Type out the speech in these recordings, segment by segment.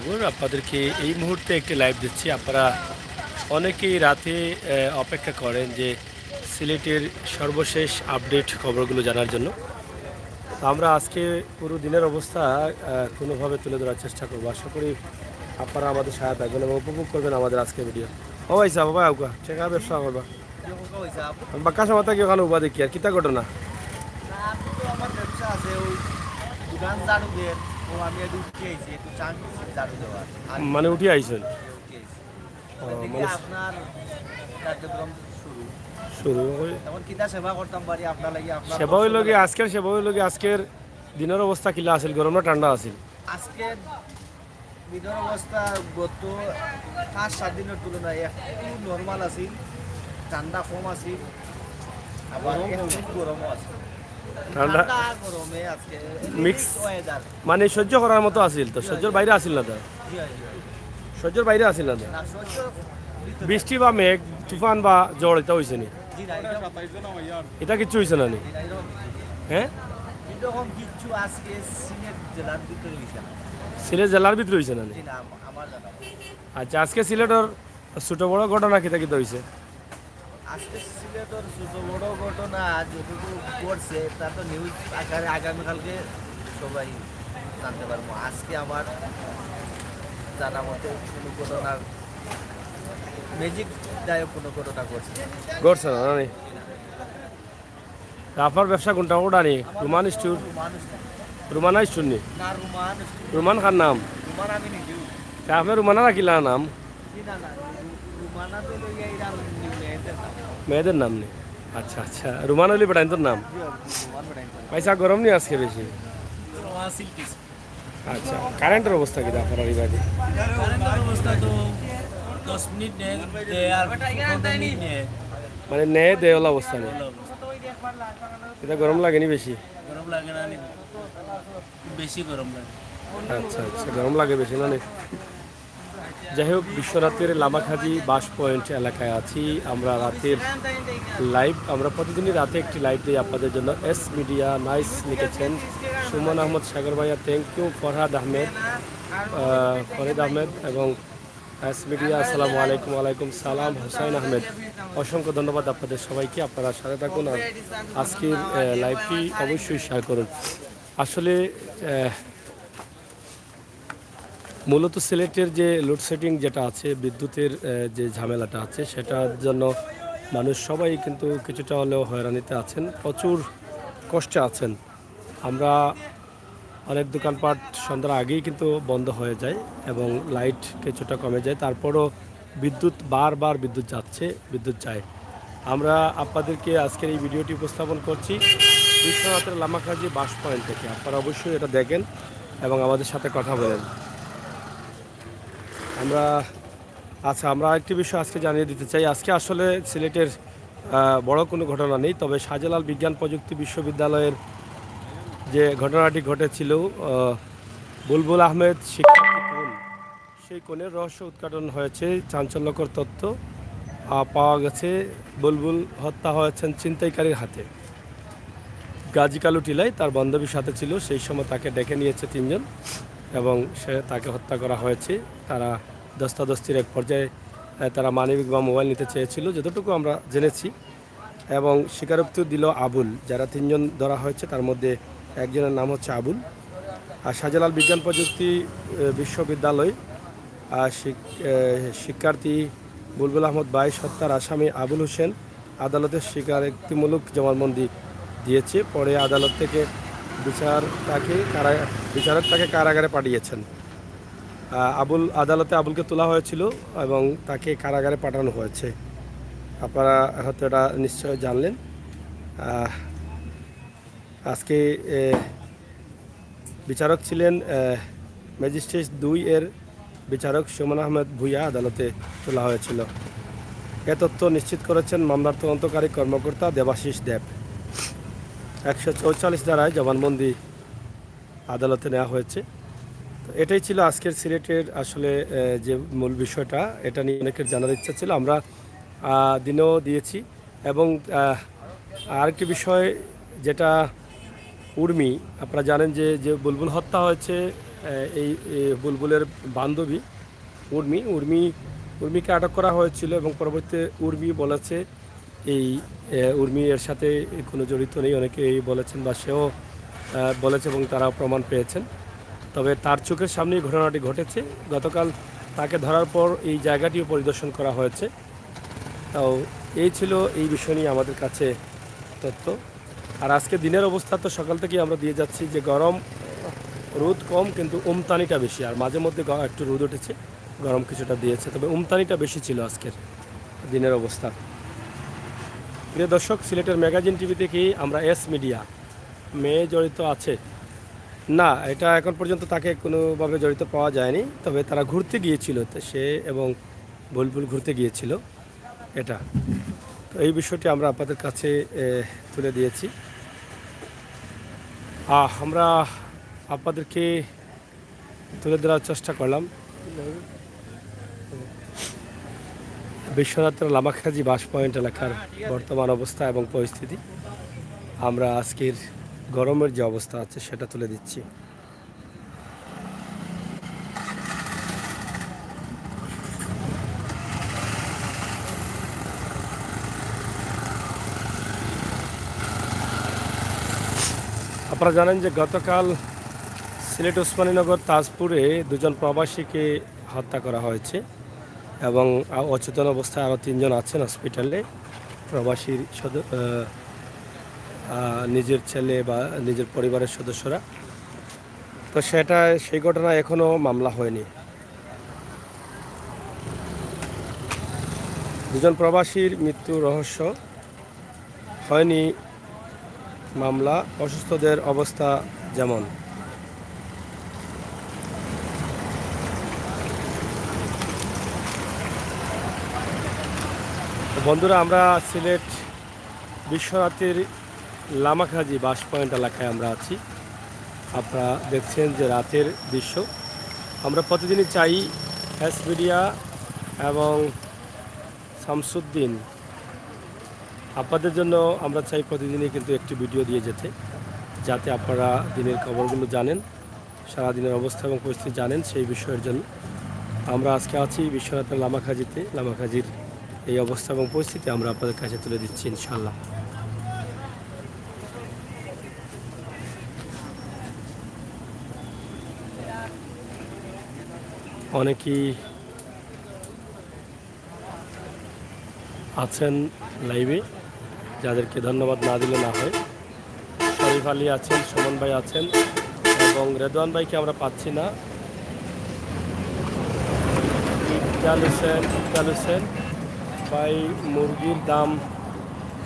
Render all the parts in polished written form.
সাগর। আপনাদেরকে এই মুহূর্তে একটি লাইভ দিচ্ছি। আপনারা অনেকেই রাতে অপেক্ষা করেন যে সিলেটের সর্বশেষ আপডেট খবরগুলো জানার জন্য। তো আমরা আজকে পুরো দিনের অবস্থা কোনোভাবে তুলে ধরার চেষ্টা করবো। আশা করি আপনারা আমাদের সহায়তা করবেন এবং উপভোগ করবেন আমাদের আজকের ভিডিও। ও ভাই সাহেব বাবা আউকা টেকা ব্যবসা করবা বাক্কা সময় কি ওখানে উবা দেখি আর কিতা ঘটনা আমার ব্যবসা আছে ওই দোকান ঝাড়ু দিয়ে ও আমি একটু উঠে আইছি একটু চান ঝাড়ু দেওয়ার মানে উঠে আইছেন? মানে আপনার কার্যক্রম শুরু শুরু তখন কিতা সেবা করতাম পারি আপনার লাগি আপনার সেবা হইল কি আজকের দিনের অবস্থা কিলা আছিল? গরম না ঠান্ডা আছিল? আজকে বিধর অবস্থা গত 5-7 দিনের তুলনায় একটু নর্মাল আছিল, ঠান্ডা কম আছিল, আবার একটু গরমও আছে। ঠান্ডা গরমে আজকে মিক্স ওয়েদার মানে সহ্য করার মতো আছিল? তো সহ্যের বাইরে আছিল না? তো সহ্যের বাইরে আছিল না? না সহ্য বৃষ্টি বা মেঘ তুফান বা ঝড় এটা হয়েছে নি? জি না এটা কিচ্ছু হয়েছে না নি? হ্যাঁ, এরকম কিছু আজকে সিলেট জেলার ভিতরে হয়েছে না। সিলেট জেলার ভিতরে হয়েছে না নি? জি না আমার জানা আচ্ছা, আজকে সিলেটের ছোট বড় ঘটনা কিতা কিতা হয়েছে? আজকে সিলেটের ছোট বড় ঘটনা যতটুকু ঘটছে তা তো নিউজ আকারে আগামীকালকে সবাই জানতে পারবো। আজকে আমার জানা মতে কোনো ঘটনার ম্যাজিক দায়ক কোনো ঘটনা ঘটছে ঘটছে না নি? তা আপনার ব্যবসা কোনটা ওটা নি? রুমান স্টোর? মানুষ রুমানা স্টোর নি? না রুমান রুমান খান নাম? রুমান আমি নিজেও তা আপনার রুমানা রাখিলা নাম? জি না রুমানা তো লইয়া এরা মেয়েদের নাম মেয়েদের নাম নেই? আচ্ছা আচ্ছা, রুমান হলি বেটাইন তোর নাম? রুমান বেটাইন পয়সা গরম নি আজকে বেশি? আচ্ছা, কারেন্টের অবস্থা কি আপনার এই বাড়ি? কারেন্টের অবস্থা তো 10 মিনিট দেয় আর 15 মিনিট নেয়। মানে নেয় দেওয়ালা অবস্থা নেই? ভালো অবস্থা। এটা গরম লাগেনি বেশি? গরম লাগে না নি? বেশি গরম লাগে। আচ্ছা আচ্ছা, গরম লাগে বেশি না? যাই হোক, বিশ্বরাতের লামাখাজি বাস পয়েন্ট এলাকায় আছি আমরা। রাতের লাইভ, আমরা প্রতিদিনই রাতে একটি লাইভ দিই আপনাদের জন্য। এস মিডিয়া নাইস লিখেছেন সুমন আহমদ সাগর ভাইয়া, থ্যাংক ইউ। ফরহাদ আহমেদ এবং এস মিডিয়া আসসালামু আলাইকুম। ওয়ালাইকুম সালাম। হুসাইন আহমেদ, অসংখ্য ধন্যবাদ আপনাদের সবাইকে। আপনারা সাথে থাকুন আর আজকের লাইভটি অবশ্যই শেয়ার করুন। আসলে মূলত সিলেটের যে লোডশেডিং যেটা আছে, বিদ্যুতের যে ঝামেলাটা আছে, সেটার জন্য মানুষ সবাই কিন্তু কিছুটা হলেও হয়রানিতে আছেন, প্রচুর কষ্টে আছেন। আমরা অনেক দোকানপাট সন্ধ্যার আগেই কিন্তু বন্ধ হয়ে যায় এবং লাইট কিছুটা কমে যায়, তারপরও বারবার বিদ্যুৎ যাচ্ছে, বিদ্যুৎ যায়। আমরা আপনাদেরকে আজকের এই ভিডিওটি উপস্থাপন করছি বিশ্বনাথের লামাখাজি বাস পয়েন্ট থেকে। আপনারা অবশ্যই এটা দেখেন এবং আমাদের সাথে কথা বলেন। আমরা একটি বিষয় আজকে জানিয়ে দিতে চাই। আজকে আসলে সিলেটের বড় কোনো ঘটনা নেই, তবে শাহজালাল বিজ্ঞান প্রযুক্তি বিশ্ববিদ্যালয়ের যে ঘটনাটি ঘটেছিল, বুলবুল আহমেদ শিক্ষার্থী কোণ, সেই কোণের রহস্য উদ্ঘাটন হয়েছে। চাঞ্চল্যকর তথ্য পাওয়া গেছে। বুলবুল হত্যা হয়েছেন ছিনতাইকারীর হাতে। গাজী কালু টিলায় তার বান্ধবীর সাথে ছিল, সেই সময় তাকে ডেকে নিয়েছে 3 জন এবং তাকে হত্যা করা হয়েছে। তারা দস্তাদস্তির এক পর্যায়ে তারা মানবিক বা মোবাইল নিতে চেয়েছিল, যতটুকু আমরা জেনেছি, এবং স্বীকারোক্তি দিল আবুল। যারা 3 জন ধরা হয়েছে তার মধ্যে একজনের নাম হচ্ছে আবুল। আর শাহজালাল বিজ্ঞান প্রযুক্তি বিশ্ববিদ্যালয় শিক্ষার্থী বুলবুল আহমদ 22 হত্যার আসামি আবুল হোসেন আদালতের স্বীকারোক্তিমূলক জবানবন্দি দিয়েছে। পরে আদালত থেকে বিচারক তাকে কারাগারে পাঠিয়েছেন। আদালতে আবুলকে তোলা হয়েছিল এবং তাকে কারাগারে পাঠানো হয়েছে। আপনারা হয়তো এটা নিশ্চয় জানলেন। আজকে বিচারক ছিলেন ম্যাজিস্ট্রেট 2 এর বিচারক সুমন আহমেদ ভূঁইয়া। আদালতে তোলা হয়েছিল। এ তথ্য নিশ্চিত করেছেন মামলার তদন্তকারী কর্মকর্তা দেবাশিস দেব। 144 ধারায় জবানবন্দি আদালতে নেওয়া হয়েছে। তো এটাই ছিল আজকের সিলেটের আসলে যে মূল বিষয়টা। এটা নিয়ে অনেকের জানার ইচ্ছা ছিল, আমরা দিনেও দিয়েছি। এবং আরেকটি বিষয় যেটা উর্মি, আপনারা জানেন যে বুলবুল হত্যা হয়েছে এই বুলবুলের বান্ধবী উর্মিকে আটক করা হয়েছিল এবং পরবর্তীতে উর্মি বলেছে এই উর্মি এর সাথে কোনো জড়িত নেই, অনেকে এই বলেছেন বা সেও বলেছে এবং তারা প্রমাণ পেয়েছেন। তবে তার চোখের সামনেই ঘটনাটি ঘটেছে। গতকাল তাকে ধরার পর এই জায়গাটিও পরিদর্শন করা হয়েছে। তাও এই ছিল এই বিষয় নিয়ে আমাদের কাছে তথ্য। আর আজকে দিনের অবস্থা তো সকাল থেকেই আমরা দিয়ে যাচ্ছি যে গরম, রোদ কম কিন্তু উমতানিটা বেশি, আর মাঝে মধ্যে একটু রোদ উঠেছে, গরম কিছুটা দিয়েছে, তবে উমতানিটা বেশি ছিল আজকের দিনের অবস্থা। প্রিয় দর্শক, সিলেটের ম্যাগাজিন টিভি থেকে আমরা এস মিডিয়া। মেয়ে জড়িত আছে না, এটা এখন পর্যন্ত তাকে কোনোভাবে জড়িত পাওয়া যায়নি, তবে তারা ঘুরতে গিয়েছিল, তো সে এবং বুলবুল ঘুরতে গিয়েছিল এটা। তো এই বিষয়টি আমরা আপনাদের কাছে তুলে দিয়েছি। আমরা আপনাদেরকে তুলে ধরার চেষ্টা করলাম বিশ্বনাথের লামাখাজি বাস পয়েন্ট এলাকার বর্তমান অবস্থা এবং পরিস্থিতি। আমরা আজকের গরমের যে অবস্থা আছে সেটা তুলে দিচ্ছি। আপনারা জানেন যে গতকাল সিলেট ওসমানীনগর তাজপুরে দুজন প্রবাসীকে হত্যা করা হয়েছে এবং অচেতন অবস্থায় আরও 3 জন আছেন হসপিটালে। প্রবাসীর নিজের ছেলে বা নিজের পরিবারের সদস্যরা। তো সেই ঘটনা এখনও মামলা হয়নি। 2জন প্রবাসীর মৃত্যু রহস্য হয়নি মামলা। অসুস্থদের অবস্থা যেমন। বন্ধুরা, আমরা সিলেট বিশ্বনাথের লামাখাজি বাস পয়েন্ট এলাকায় আমরা আছি। আপনারা দেখছেন যে রাতের দৃশ্য। আমরা প্রতিদিনই চাই এস মিডিয়া এবং শামসুদ্দিন, আপনাদের জন্য আমরা চাই প্রতিদিনই কিন্তু একটি ভিডিও দিয়ে যেতে, যাতে আপনারা দিনের খবরগুলো জানেন, সারাদিনের অবস্থা এবং পরিস্থিতি জানেন। সেই বিষয়ের জন্য আমরা আজকে আছি বিশ্বনাথের লামাখাজিতে। লামাখাজির এই অবস্থা এবং পরিস্থিতি আমরা আপনাদের কাছে তুলে দিচ্ছি ইনশাআল্লাহ। অনেকেই আছেন লাইভে, যাদেরকে ধন্যবাদ না দিলে না হয়। শরীফ আলী আছেন, সুমন ভাই আছেন এবং রেদওয়ান ভাইকে আমরা পাচ্ছি না। ইকবাল হোসেন ভাই, মুরগির দাম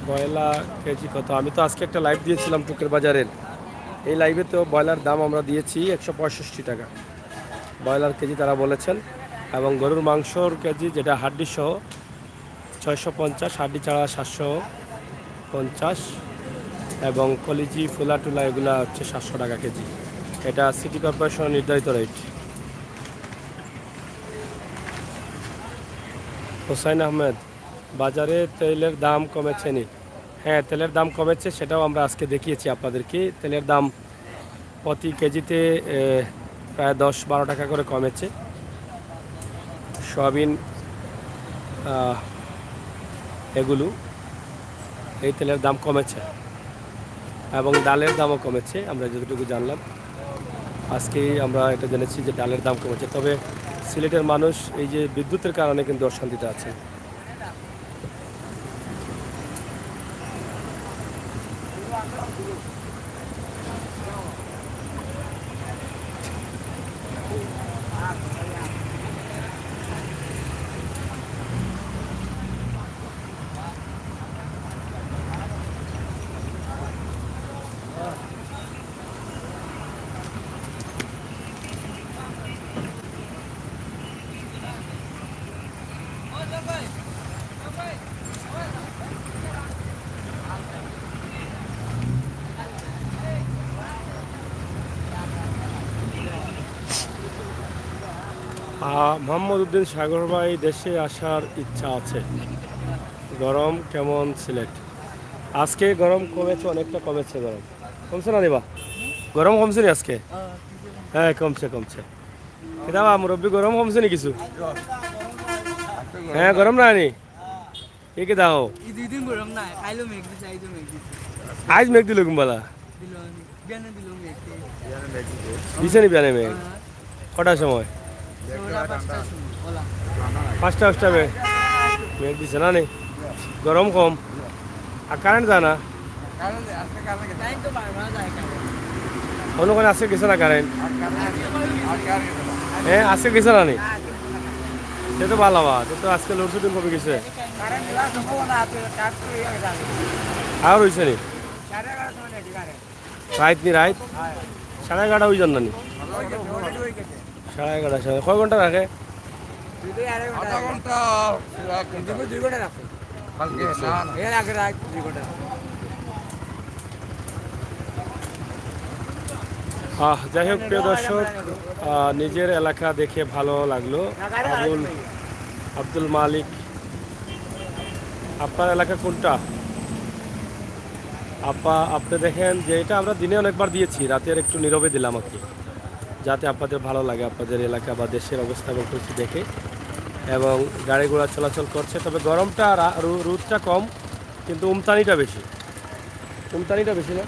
ব্রয়লার কেজি কত? আমি তো আজকে একটা লাইভ দিয়েছিলাম টুকের বাজারের, এই লাইভে তো ব্রয়লার দাম আমরা দিয়েছি 165 টাকা ব্রয়লার কেজি তারা বলেছেন, এবং গরুর মাংসর কেজি যেটা হাড্ডি সহ 650, হাড্ডি ছাড়া 750, এবং কলিজি ফুলা টুলা এগুলা হচ্ছে 700 টাকা কেজি। এটা সিটি কর্পোরেশনের নির্ধারিত রেট। হোসাইন আহমেদ, বাজারে তেলের দাম কমেছে নি? হ্যাঁ, তেলের দাম কমেছে, সেটাও আমরা আজকে দেখিয়েছি আপনাদেরকে। তেলের দাম প্রতি কেজিতে প্রায় 10-12 টাকা করে কমেছে। সয়াবিন এগুলো, এই তেলের দাম কমেছে এবং ডালের দামও কমেছে। আমরা যতটুকু জানলাম আজকেই আমরা এটা জেনেছি যে ডালের দাম কমেছে। তবে সিলেটের মানুষ এই যে বিদ্যুতের কারণে কিন্তু অশান্তিতে আছে। মোহাম্মদ উদ্দিন সাগর ভাই, দেশে আসার ইচ্ছা আছে। গরম কেমন সিলেট? আজকে গরম কমেছে, অনেকটা কমেছে। গরম কমছে না দেবা? গরম কমছে না আজকে? হ্যাঁ কমছে কমছে কিতা বা মুরব্বী গরম কমছে নি কিছু হ্যাঁ গরম না নি কি দাও এই 2 দিন গরম না খাইলো মেঘ দিছে আইতো মেঘ দিছে আজ মেঘ দিল কুম্বালা দিল বিয়ানে দিল মেঘ দিছে নি বিয়ানে মেঘ কটার সময় ওরা 5টা সময় ওলা 5টা মেঘ মেঘ দিছে না নি গরম কম আর কারেন্ট যায় না কারণ আজকে কালকে টাইম তো বারবার যায় কারণ অন্য কোনো আজকে গেছে না কারেন্ট হ্যাঁ আজকে গেছে না নি সে তো ভালো বা তো আজকে লোডশেডিং কমে গেছে কারেন্ট দেওয়ার সম্ভাবনা আছে কাট করে যাবে আর হয়েছে নি 11:30 সময় নেই কারেন্ট রাত নি রাত 11:30 হয়ে যান না নি ওই গেছে 11:30 কয় ঘন্টা রাখে 2 ঘন্টা কিন্তু 2 ঘন্টা রাখে কালকে না এর আগে রাখ 2 ঘন্টা যাই হোক প্রিয় দর্শক নিজের এলাকা দেখে ভালো লাগলো আব্দুল মালিক আপনার এলাকা কোনটা আপনি দেখেন যে এটা আমরা দিনে অনেকবার দিয়েছি রাতের একটু নীরবে দিলাম আর কি যাতে আপনাদের ভালো লাগে আপনাদের এলাকা বা দেশের অবস্থা এবং পরিস্থিতি দেখে এবং গাড়ি ঘোড়া চলাচল করছে তবে গরমটা রোদটা কম কিন্তু উমতানিটা বেশি না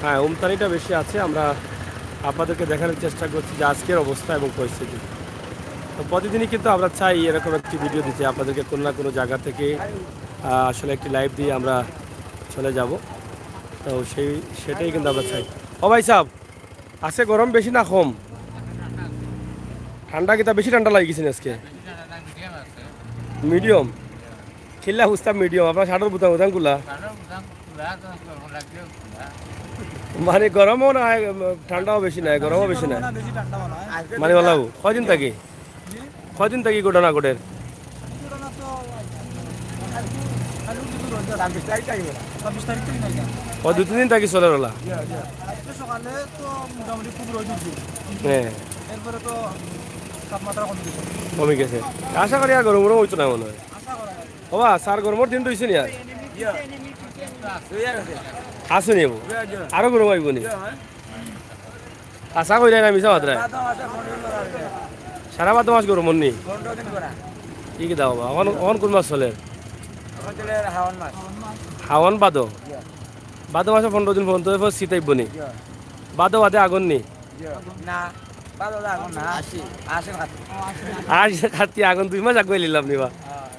হ্যাঁ উমতানিটা বেশি আছে আমরা আপনাদেরকে দেখানোর চেষ্টা করছি যে আজকের অবস্থা এবং পরিস্থিতি তো প্রতিদিনই কিন্তু আমরা চাই এরকম একটি ভিডিও দিতে আপনাদেরকে কোনো না কোনো জায়গা থেকে আসলে একটি লাইভ দিয়ে আমরা চলে যাব তো সেটাই কিন্তু আমরা চাই ও ভাই সাহেব আজকে গরম বেশি না কম ঠান্ডা কিতা বেশি ঠান্ডা লাগে গেছে আজকে মিডিয়াম খিল্লা বুঝতাম মিডিয়াম আপনার ষাটোর বুতাম গুলা মানে গরমও না ঠান্ডাও বেশি নাই গরমও বেশি নাই মানে বলা কদিন থাকি ঘটনা ঘটের ও 2-3 দিন থাকি চলে রলা সকালে তো মোটামুটি খুব রোদ উঠছে হ্যাঁ এরপরে তো তাপমাত্রা কমে গেছে আশা করি আর গরম হইতো না মনে হয় হবা স্যার গরমের দিন রয়েছে নি আর আসুন আরো গরম আইব নি আশা করি না মিশা মাত্রায় সারা 12 মাস গরম নি কি দাও এখন কোন মাস চলে হাওয়ান বাদো মাসে 15 দিন পর্যন্ত শীত আইব নি বাদে আগুন নি আর খাতি আগুন 2 মাস আগুয়ে নিলাম নিবা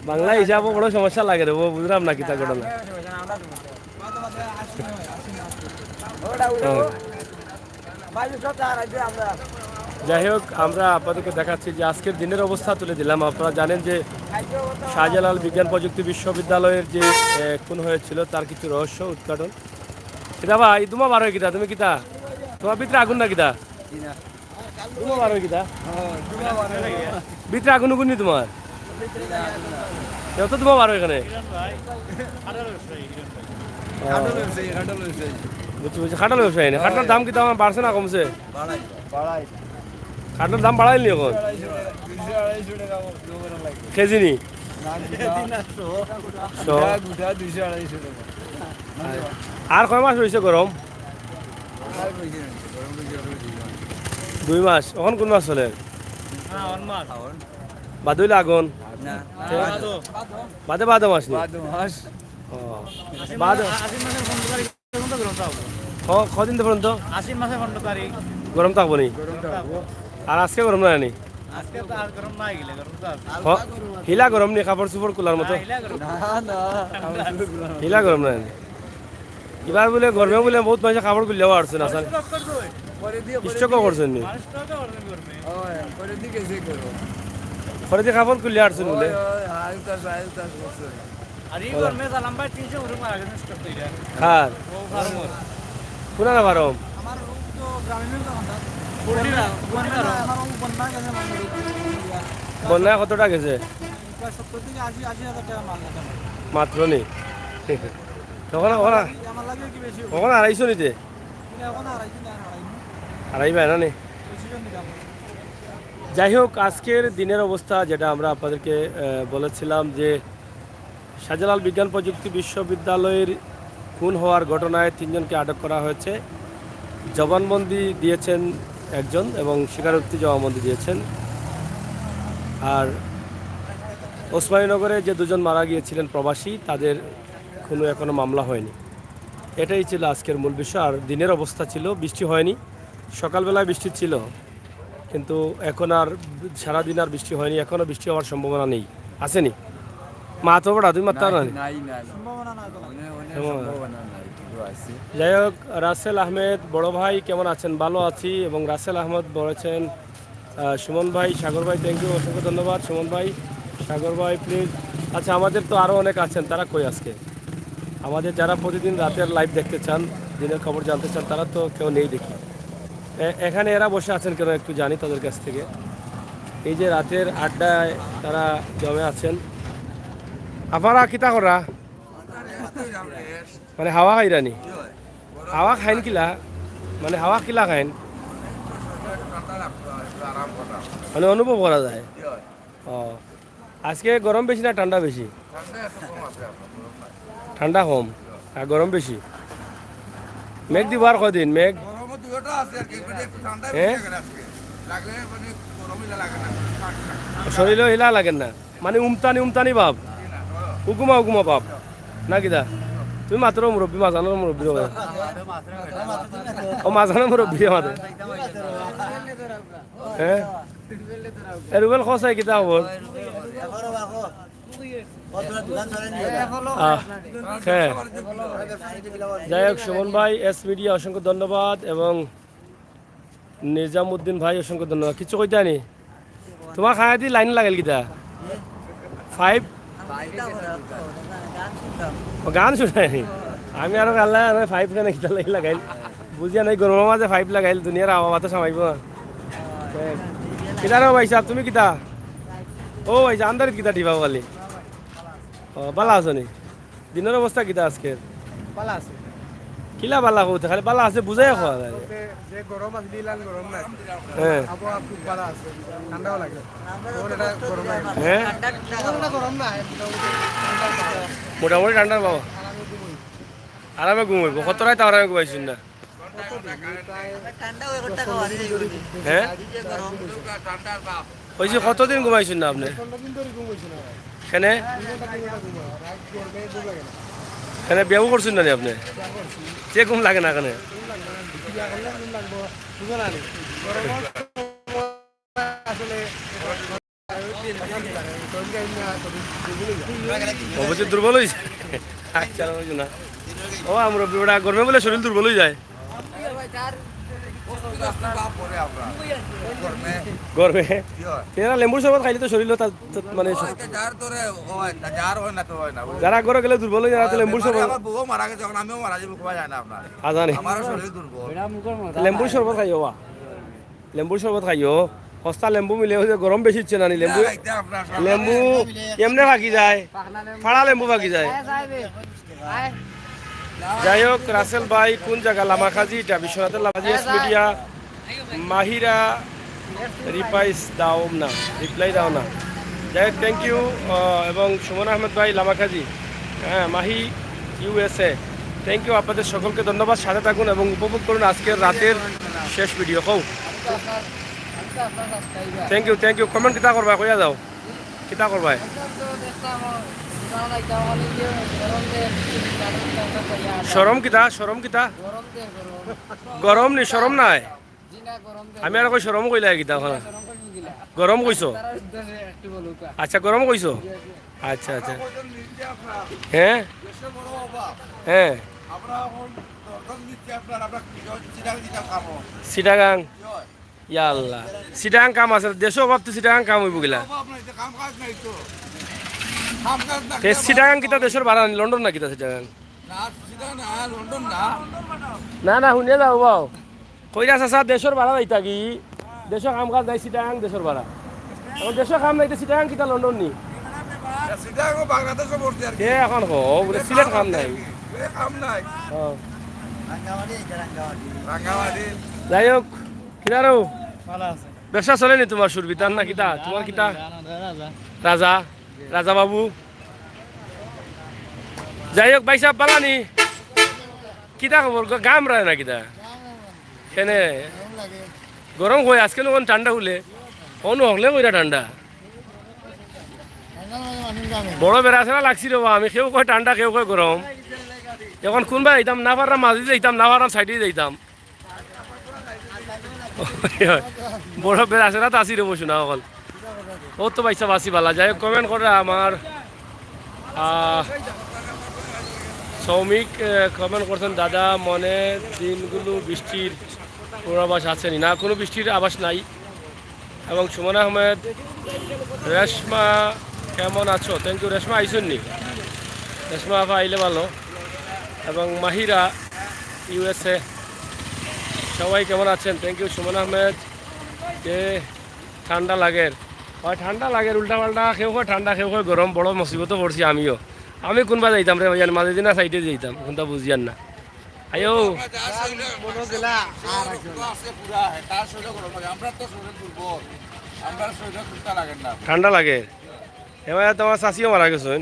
বাংলা হিসাবে বড় সমস্যা লাগে রে বুঝলাম না কিতা ঘটনা যাই হোক আমরা আপনাদেরকে দেখাচ্ছি যে আজকের দিনের অবস্থা তুলে দিলাম আপনারা জানেন যে শাহজালাল বিজ্ঞান প্রযুক্তি বিশ্ববিদ্যালয়ের যে খুন হয়েছিল তার কিছু রহস্য উদ্ঘাটন কিতা ভাই তোমার বার হয় কিতা তুমি কিতা তোমার ভিতরে আগুন না কিতা তোমার বার হয় কিতা ভিতরে আগুন উগুন নি তোমার তো তোমার বার হয় এখানে খাটাল ব্যবসায়ী না খাটার দাম কি দাম বাড়ছে না কমছে খাটার দাম বাড়াইনি এখন কেজি নি আর কয় মাস রয়েছে গরম 2 মাস এখন কোন মাস চলে বাদইলে আগুন বাদে মাস নি কদিন পর্যন্ত আশ্বিন মাসে 15 তারিখ গরম থাকবো নি আর আজকে গরম নাই নি আজকে তো আর গরম নাই গেলে গরম তো আছে হিলা গরম নি কাপড় চোপড় কুলার মতো হিলা গরম নাই এবার বলে গরমে বলে বহুত মানুষ কাপড় কুলিয়াও আসছে না স্যার স্টকও করছেন নি পরে দিয়ে কাপড় কুলিয়া আসছেন বলে আর এই গরমে সালাম ভাই 300 উড়ে মারা গেছে স্টক তৈরি খার কোনা না পারম আমার তো গ্রামীণ বন্যা কতটা গেছে 70 থেকে 80,000 টাকা মাল লাগে মাত্র নি তখন আমার লাগে কি বেশি কখন আড়াইশো নিতে এখন আড়াই পায় না নি বেশি জন নিলাম যাই হোক আজকের দিনের অবস্থা যেটা আমরা আপনাদেরকে বলেছিলাম যে শাহজালাল বিজ্ঞান প্রযুক্তি বিশ্ববিদ্যালয়ের খুন হওয়ার ঘটনায় 3 জনকে আটক করা হয়েছে জবানবন্দি দিয়েছেন একজন এবং স্বীকারোক্তি জবানবন্দি দিয়েছেন। আর ওসমানীনগরে যে দুজন মারা গিয়েছিলেন প্রবাসী, তাদের কোনো এখনো মামলা হয়নি। এটাই ছিল আজকের মূল বিষয়। আর দিনের অবস্থা ছিল, বৃষ্টি হয়নি, সকালবেলায় বৃষ্টি ছিল, কিন্তু এখন আর সারাদিন আর বৃষ্টি হয়নি, এখনও বৃষ্টি হওয়ার সম্ভাবনা নেই। আসেনি মা তো বড়া তুমি মাত্রা না। যাই হোক, রাসেল আহমেদ বড় ভাই কেমন আছেন? ভালো আছি। এবং রাসেল আহমেদ বলেছেন সুমন ভাই, সাগর ভাই থ্যাংক ইউ, অসংখ্য ধন্যবাদ সুমন ভাই, সাগর ভাই প্লিজ। আচ্ছা, আমাদের তো আরও অনেক আছেন, তারা কই আজকে? আমাদের যারা প্রতিদিন রাতের লাইভ দেখতে চান, দিনের খবর জানতে চান, তারা তো কেউ নেই দেখি। এখানে এরা বসে আছেন কেন একটু জানি তাদের কাছ থেকে। এই যে রাতের আড্ডায় তারা জমে আছেন। আপনারা কিতা করা মানে হাওয়া খাইরানি? হাওয়া খাইন কিলা মানে হাওয়া কিলা খাইন মানে অনুভব করা যায়? ও, আজকে গরম বেশি না ঠান্ডা বেশি? ঠান্ডা কম আর গরম বেশি। মেঘ দিব আর কদিন মেঘ? হ্যাঁ, শরীরেও হিলা লাগেন না মানে উমতানি উমতানি ভাব, উগুমা উগুমা ভাব না কিদা? তুমি মাত্র মুরব্বী, মাঝানোর মুরব্বী ও মাঝানোর মুরব্বী আমাদের। হ্যাঁ, রুবেল খসাই কিতা খবর? হ্যাঁ, যাই হোক সুমন ভাই, এস মিডিয়া অসংখ্য ধন্যবাদ এবং নিজামুদ্দিন ভাই অসংখ্য ধন্যবাদ। কিছু কইতে আনি তোমার খায় দি লাইন লাগেল কিতা 5 গান শুনাই? আমি আরো গাল্লা 5 গানে কিতা লাগি লাগাইল বুঝিয়া নাই। গরমের মাঝে 5 লাগাইল, দুনিয়ার আবহাওয়া সামাইব না। কিতা রে ভাই সাহেব, তুমি কিতা? ও ভাই আন্দার কিতা দিবা বলি? ও বালা আছো নি? দিনের অবস্থা কিতা আজকে? পালা আছে কিলা বালা কইতে খালি বালা আছে বুঝাই খাওয়া যায়। যে গরম আছে দিলাল গরম নাই, হ্যাঁ আবহাওয়া খুব ভালো আছে, ঠান্ডাও লাগে। ওটা গরম লাগে, হ্যাঁ ওটা গরম না, মোটামুটি ঠান্ডা বাবা, আরামে ঘুমাইব। কত রায় তো আরামে ঘুমাইছেন না? হ্যাঁ ওই যে কতদিন ঘুমাইছেন না আপনি? 15 দিন ধরে ঘুম হইছে না, কেনে রাত গরমে ঘুম লাগে না, কেনে বিয়াও করছেন না নি আপনি? যে ঘুম লাগে না কেনে? বিয়া করলে ঘুম লাগবো, বুঝো না নি? গরমের আসলে অবশ্যই দুর্বল হয়েছে। আচ্ছা না ও আমরা বেড়া গরমে বলে শরীর দুর্বল হয়ে যায়। গরমে তেরা লেম্বুর শরবত খাইলে তো শরীর মানে যারা ঘরে গেলে দুর্বল হয়ে যায়, লেম্বুর শরবত আজানি লেম্বুর শরবত খাইও বা লেম্বুর শরবত খাইও। সস্তা লেম্বু মিলে হয়েছে, গরম বেশি হচ্ছে না নি? লেম্বু লেম্বু এমনি ফাঁকি যায়, ফাড়া লেম্বু ফাঁকি যায়। যাই হোক, রাসেল ভাই কোন জায়গা? লামাখাজি, এটা বিশ্বনাথের Lamakazi. S media Mahira reply দাও না। যাই হোক, থ্যাংক ইউ। এবং সুমন আহমেদ ভাই লামাখাজি, হ্যাঁ মাহি USA, থ্যাংক ইউ। আপনাদের সকলকে ধন্যবাদ। সাথে থাকুন এবং উপভোগ করুন আজকের রাতের শেষ ভিডিও। কৌ থ্যাংক ইউ। কমেন্ট কিতা করবা কইয়া যাও, কিতা করবাই? শরম কিতা গরম নি শরম নাই? আমি আর কই শরম কইলা কিতা গরম কইছো? আচ্ছা গরম কইছো, আচ্ছা। হ্যাঁ হ্যাঁ চিটাগাং, ইয়াল্লা চিটাগাং কাম আছে দেশও অভাব তো চিটাগাং কাম হইব গিলা। চিটাগাং কিতা দেশের বাড়া লন্ডন না কিতা? চিটাগাং না শুনিয়ে যাও বাও কইরা চাচা দেশের বাড়া যাইতা কি? দেশের কাম কাজ যাই চিটাগাং দেশের বাড়া, এখন দেশের কাম নাইতে চিটাগাং কিতা লন্ডন নি? এখন বলে সিলেট কাম নাই। যাই হোক, কিনারও ব্যবসা চলেনি তোমার? সুরবিতার না কিতা তোমার? কিতা রাজা বাবু? যাই হোক, ভাই সাহেব পালানি কিতা খবর? গাম রায় না কিতা? কেনে গরম হয় আজকে কোন ঠান্ডা হলে অনু হলে কইরা ঠান্ডা বড় বেড়া আছে না লাগছি রে আমি কেউ কয় ঠান্ডা কেউ কয় গরম এখন কোনবা যাইতাম না পারলাম মাঝে যাইতাম না পারলাম সাইডে যাইতাম বড় বেড়া আছে না তো আসি রে বসু না অকল ও তো পয়সা বাসি বালা যাই কমেন্ট করে আমার সৌমিক কমেন্ট করছেন দাদা মনে দিনগুলো বৃষ্টির পূর্বাভাস আছে না কোনো বৃষ্টির আভাস নাই এবং সুমন আহমেদ রেশমা কেমন আছো থ্যাংক ইউ রেশমা আইসুন নি রেশমা আপা আইলে ভালো এবং মাহিরা ইউএসএ সবাই কেমন আছেন থ্যাংক ইউ সুমন আহমেদ যে ঠান্ডা লাগের হয় ঠান্ডা লাগের উল্টা পাল্টা কেউ হয় ঠান্ডা কেউ হয় গরম বড় মুসিবত পড়ছি আমিও আমি কোনবা যাইতাম রে ভাইয়ান মাঝে দিনা সাইডে যাইতাম কোনটা বুঝিয়ান না আয়ো ঠান্ডা লাগে এবার তোমার চাষিও মারা গেছেন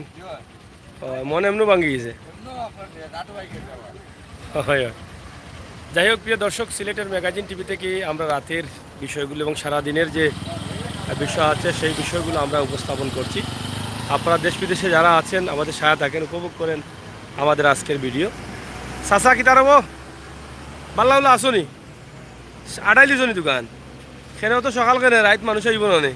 মন এমনি ভাঙ্গি গেছে হয় যাই হোক প্রিয় দর্শক সিলেটের ম্যাগাজিন টিভি থেকে আমরা রাতের বিষয়গুলো এবং সারাদিনের যে বিষয় আছে সেই বিষয়গুলো আমরা উপস্থাপন করছি আপনারা দেশ বিদেশে যারা আছেন আমাদের সাথে থাকেন উপভোগ করেন আমাদের আজকের ভিডিও চাচা কি তারবো ভালো লাগলো আসনি আড়াইলি জনি দোকান সেখানেও তো সকাল কেনে রাইত মানুষ আইব না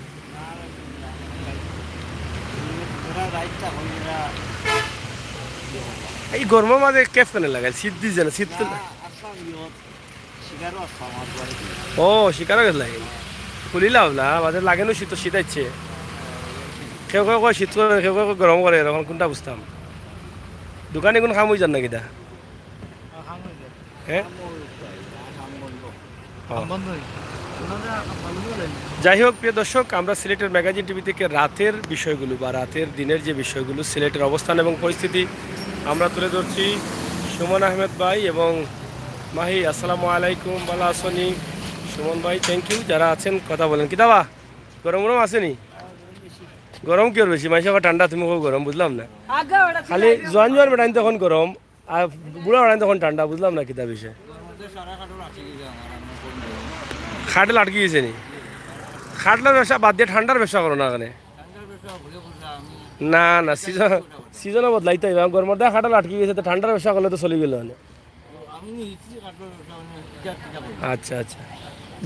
এই গরমের মাঝে কেফ কেনে লাগাই শীত দিছে না শীত ও শিকারও গেছে লাগে খুলিলাম না আমাদের লাগে না শীত শীত আইছে কেউ কেউ শীত করে কেউ কেউ গরম করে এরকম কোনটা বুঝতাম দোকানে কোন খাম হয়ে যান নাকি দা হ্যাঁ যাই হোক প্রিয় দর্শক আমরা সিলেটের ম্যাগাজিন টিভি থেকে রাতের বিষয়গুলো বা রাতের দিনের যে বিষয়গুলো সিলেটের অবস্থান এবং পরিস্থিতি আমরা তুলে ধরছি সুমন আহমেদ ভাই এবং মাহি আসসালামু আলাইকুম ভালো আসনি সুমন ভাই থ্যাংক ইউ যারা আছেন কথা বলেন কি দাবা গরম গরম আসেনি গরম কি বেশি মাইসে ঠান্ডা তুমি খুব গরম বুঝলাম না খালি জোয়ান জোয়ান বেটাইন তখন গরম আর বুড়া বেটাইন তখন ঠান্ডা বুঝলাম না কিতা বিষয় খাটে আটকে গেছে নি খাটলার ব্যবসা বাদ দিয়ে ঠান্ডার ব্যবসা করো না এখানে না না সিজনও বদলাইতে হবে গরমের দেওয়া খাটাল আটকে গেছে তো ঠান্ডার ব্যবসা করলে তো চলে গেল আচ্ছা আচ্ছা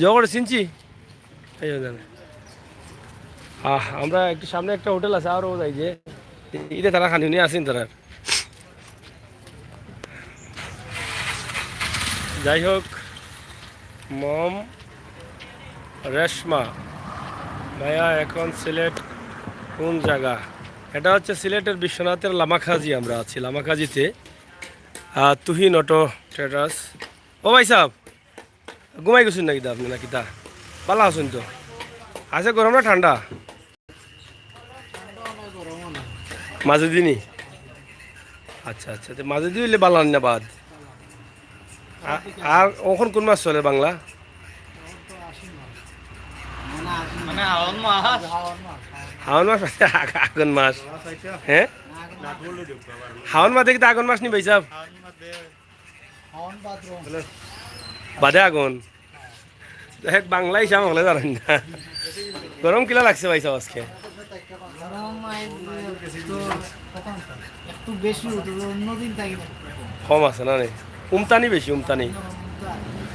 জগড় চিনছি এই জানে আমরা একটু সামনে একটা হোটেল আছে আরও যাই যে ঈদে তারা খানি নিয়ে আসেন তারা যাই হোক মম রেশমা ভাইয়া এখন সিলেট কোন জায়গা এটা হচ্ছে সিলেটের বিশ্বনাথের লামাখাজি আমরা আছি লামাখাজিতে তুহিন অটো ট্রেডার্স ও ভাই সাহেব ঘুমাই গেছেন নাকি দা আপনি নাকি তা ভালো আছেন তো আছে গরম না ঠান্ডা মাঝে দিনই আচ্ছা আচ্ছা তো মাঝে দিন হইলে ভালো না বাদ আর ওখান কোন মাস চলে বাংলা হাওন মাস আগুন মাস হ্যাঁ হাওন মাসে কি আগুন মাস নি ভাই সাহেব বাদে আগুন দেখ বাংলা হিসাব হলে জানেন না গরম কিলা লাগছে ভাই সাহেব আজকে কম আছে না রে উমতানি বেশি উমতানি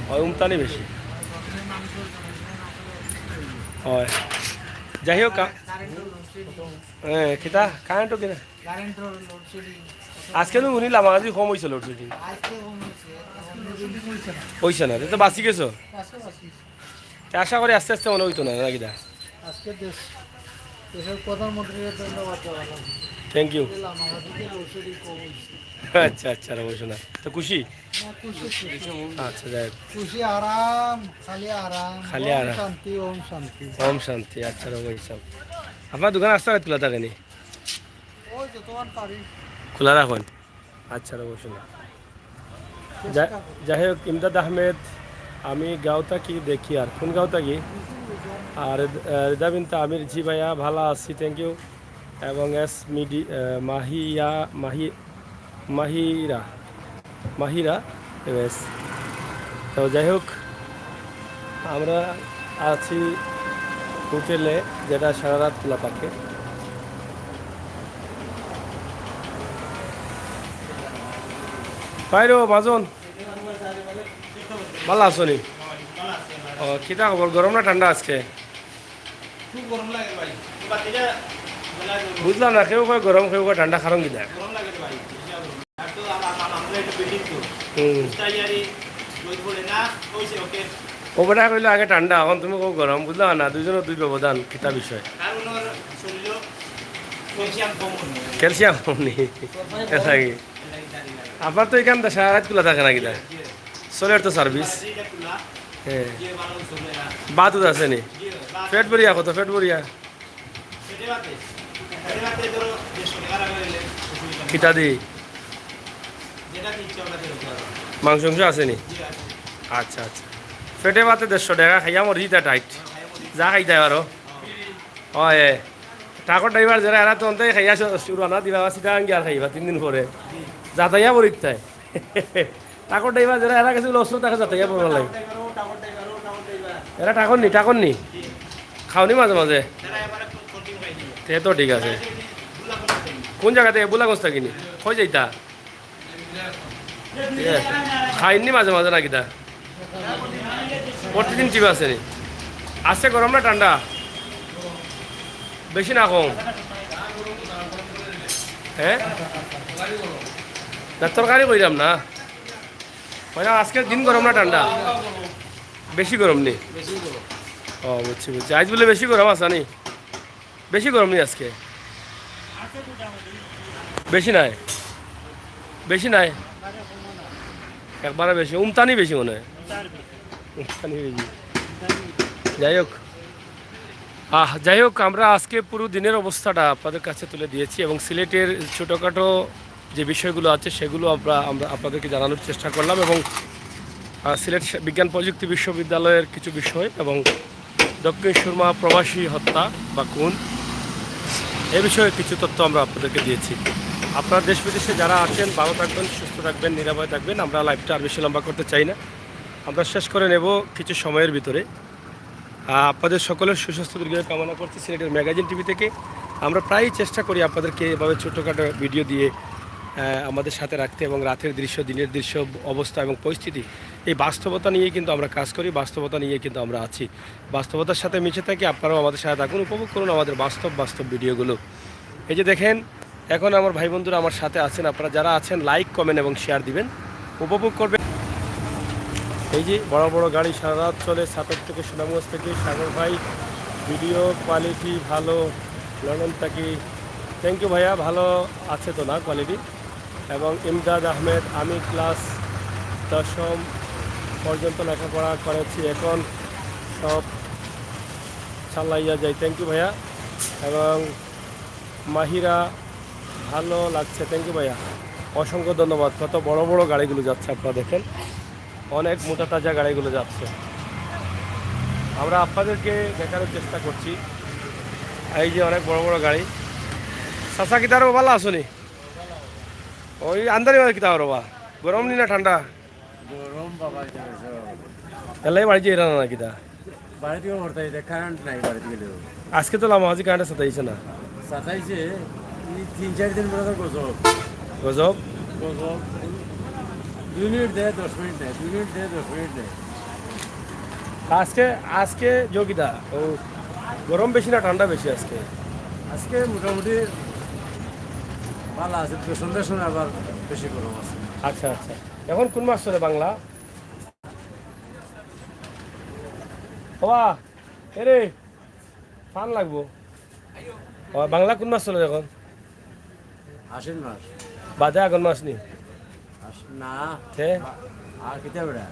হয় উমতানি বেশি হয় যাই হোক হ্যাঁ কিতা কারেন্টও কিনা আজকে তো শুনিলাম আজি কম হয়েছে লোডশেডিং হয়েছে না তো বাঁচি গেছো আশা করি আস্তে আস্তে মনে হইতো না নাকি দা থ্যাংক ইউ আচ্ছা আচ্ছা অবশ্য না তো খুশি আচ্ছা যাই খুশি আরাম খালি আরাম খালি আরাম শান্তি ওম শান্তি ওম শান্তি আচ্ছা রবি সাহেব আপনার দোকান আসতে খোলা থাকে নি ওই তো তোমার পারি খোলা রাখুন আচ্ছা অবশ্য না যাই হোক ইমদাদ আহমেদ আমি গাঁওতা কি দেখি আর কোন গাঁওতা কি আর রিদাবিনতা আমির জি ভাইয়া ভালো আছি থ্যাংক ইউ এবং এস মিডি মাহিরা এস তো যাই হোক আমরা আছি হোটেলে, যেটা সারা রাত খোলা থাকে। বাইরে মাজন ভালো আছো নি? ও কিতা খবর, গরম না ঠান্ডা আজকে? খুব গরম লাগে ভাই। বুঝলাম না, কেউ কয় গরম, কেউ কয় ঠান্ডা, কারণ কিনা? গরম লাগে ভাই। আর তো আমরা একটু বিল্ডিং তো হুম, তাইয়ারি লই পড়ে না কইছে ওকে ও বেটা কইলো আগে ঠান্ডা, এখন তুমি কো গরম, বুঝলাম না, দুইজনের দুই ব্যবধান, কিতা বিষয়? কারণ ওর শরীর ক্যালসিয়াম কম হলো। ক্যালসিয়াম নি এটাই। আপনার তো এখান সারা রাত খোলা থাকে না কিনা? সোলার তো সার্ভিস। এটা কুলা হ্যাঁ, যে ভালো চলে না। বাতুদ আছে নি? জি বা পেট ভরিয়া কত পেট ভরিয়া? সেটা বাতে। সেটা বাতে ধরো 150 টাকা লাগলে অসুবিধা নেই। কিতা দি? যেটা দিচ্ছে ওটা দিতে পারো। মাংস মাংস আছে নি? জি আছে। আচ্ছা আচ্ছা, পেটে বাতে 150 টাকা খাইয়া মরি তা টাইট, যা খাইতে আরো। হয় টাকর ড্রাইভার যারা এরা তো অন্তই খাইয়া শুরু না দিবা সিধা আঙ্গি আর খাইবা 3 দিন পরে যাতাইয়া পরীক্ষায়। টাকর ড্রাইভার যারা এরা কাছে লস তাকে যাতাইয়া পড়বার লাগে। এরা টাকর নি খাওনি মাঝে মাঝে? তারা এবারে কোচিং পাই দিবে। তে তো ঠিক আছে। বুলা বুলা পাই। কোন জায়গাতে বুলাগঞ্জ থাকিনি কই যাইতা? ঠিক আছে, খাইনি মাঝে মাঝে নাকি তা? প্রতিদিন টিভি আছে নি? আছে গরম না ঠান্ডা? বেশি না কম? হ্যাঁ না তরকারি কইলাম না, মানে আজকের দিন গরম না ঠান্ডা? বেশি গরম নি? ও বুঝছি বুঝছি, আজ বলে বেশি গরম আসা নি? বেশি গরম নি আজকে? বেশি নাই? বেশি নাই একবারে বেশি, উমতানি বেশি মনে হয়। উমতানি বেশি। যাই হোক, যাই হোক, আমরা আজকে পুরো দিনের অবস্থাটা আপনাদের কাছে তুলে দিয়েছি এবং সিলেটের ছোটোখাটো যে বিষয়গুলো আছে সেগুলো আমরা আমরা আপনাদেরকে জানানোর চেষ্টা করলাম এবং সিলেট বিজ্ঞান প্রযুক্তি বিশ্ববিদ্যালয়ের কিছু বিষয় এবং দক্ষিণ সুরমা প্রবাসী হত্যা বা খুন এ বিষয়ে কিছু তথ্য আমরা আপনাদেরকে দিয়েছি। আপনারা দেশ বিদেশে যারা আছেন ভালো থাকবেন, সুস্থ থাকবেন, নিরাপদ থাকবেন। আমরা লাইভটা আর বেশি লম্বা করতে চাই না, আমরা শেষ করে নেব কিছু সময়ের ভিতরে। আপনাদের সকলের সুস্বাস্থ্য দীর্ঘায়ু কামনা করছি। সিলেটের ম্যাগাজিন টিভি থেকে আমরা প্রায়ই চেষ্টা করি আপনাদেরকে এভাবে ছোটোখাটো ভিডিও দিয়ে আমাদের সাথে রাখতে এবং রাতের দৃশ্য, দিনের দৃশ্য, অবস্থা এবং পরিস্থিতি, এই বাস্তবতা নিয়েই কিন্তু আমরা কাজ করি, বাস্তবতা নিয়ে কিন্তু আমরা আছি। বাস্তবতার সাথে মিশে থাকি, আপনারাও আমাদের সাথে থাকুন, উপভোগ করুন আমাদের বাস্তব ভিডিওগুলো। এই যে দেখেন, এখন আমার ভাই বন্ধুরা আমার সাথে আছেন, আপনারা যারা আছেন লাইক, কমেন্ট এবং শেয়ার দিবেন, উপভোগ করবেন। এই যে বড় বড় গাড়ি সারা রাত চলে, সাপের থেকে সুনামগঞ্জ থেকে সাগর ভাই, ভিডিও কোয়ালিটি ভালো, লন্ডন থেকে থ্যাংক ইউ ভাইয়া, ভালো আছে তো না কোয়ালিটি? এবং ইমদাদ আহমেদ, আমি ক্লাস 10ম পর্যন্ত লেখাপড়া করেছি, এখন সব চালাইয়া যাই, থ্যাংক ইউ ভাইয়া। এবং মাহিরা, ভালো লাগছে, থ্যাংক ইউ ভাইয়া, অসংখ্য ধন্যবাদ। কত বড় বড় গাড়িগুলো যাচ্ছে আপনারা দেখেন, অনেক মোটা তাজা গাড়িগুলো যাচ্ছে, আমরা আপনাদেরকে দেখানোর চেষ্টা করছি। এই যে অনেক বড় বড় গাড়ি। চাচা কিতারও ভালো আসনি? ওই আন্দারি কিতা রবা, গরম নি না ঠান্ডা? গরম বাবা, এলাই বাড়ি এরা না কিতা? বাড়ি থেকে ভরতাই কারেন্ট নাই, বাড়ি থেকে আজকে তো লামাজি কারেন্টের সাথে আইছে না? সাতাইছে 3-4 দিন পরে গজব গজব। গজব 2 মিনিট দেয়, 10 মিনিট দেয়, 2 মিনিট দেয়, 10 মিনিট দেয়। আজকে যোগিতা ও গরম বেশি না ঠান্ডা বেশি আজকে? আজকে মোটামুটি ভালো আছে, তো সন্ধ্যার সময় আবার বেশি গরম আছে। আচ্ছা আচ্ছা, এখন কোন মাস চলে বাংলা? বাবা এরে ফান লাগবো। বাংলা কোন মাস চলে এখন? আশ্বিন মাস বাদে আগুন মাস নি? না, হে আর কিতা বেড়া,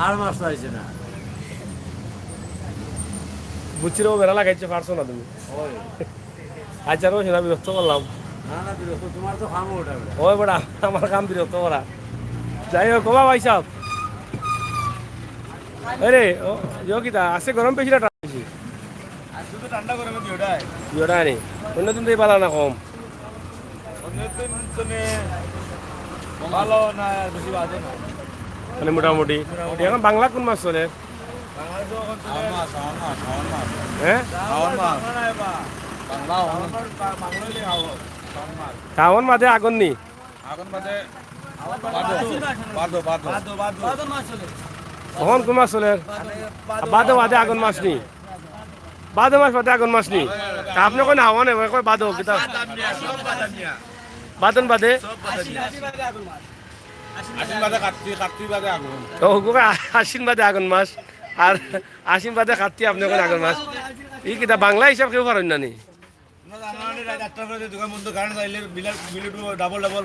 আর মাস তো আইছে না। বুঝছি রে, বেড়া লাগাইছে পারছো না তুমি? ওই আচ্ছা রো সেটা বিরক্ত করলাম। না না, বিরক্ত তোমার তো খামো ওটা বেড়া। ওই বেড়া আমার কাম বিরক্ত করা। যাই হোক বাবা ভাই সাহেব, আরে যোগিতা আছে গরম বেশি না ঠান্ডা বেশি? আর শুধু ঠান্ডা করে আমি ওটাই। বিয়োটা নি অন্যদিন তো পালা না কম? অন্য দিন তুমি ভালো না আর বেশি বাজে না। মানে মোটামুটি এখন বাংলা কোন মাস চলে হ্যাঁ শ্রাবণ মাঝে আগুন নি কখন কোন মাস চলে বাদে বাদে আগুন মাস নি বাদে মাস বাদে আগুন মাস নি তা আপনি কোন হাওয়া নেই কয় বাদো কিতা বাদন বাদে ও আশ্বিন বাদে আগুন মাস আর আশ্বিন বাদে কাটতি আপনি কোন আগুন মাস ই কিতা বাংলা হিসাব কেউ পারেন না নি ডাবল ডাবল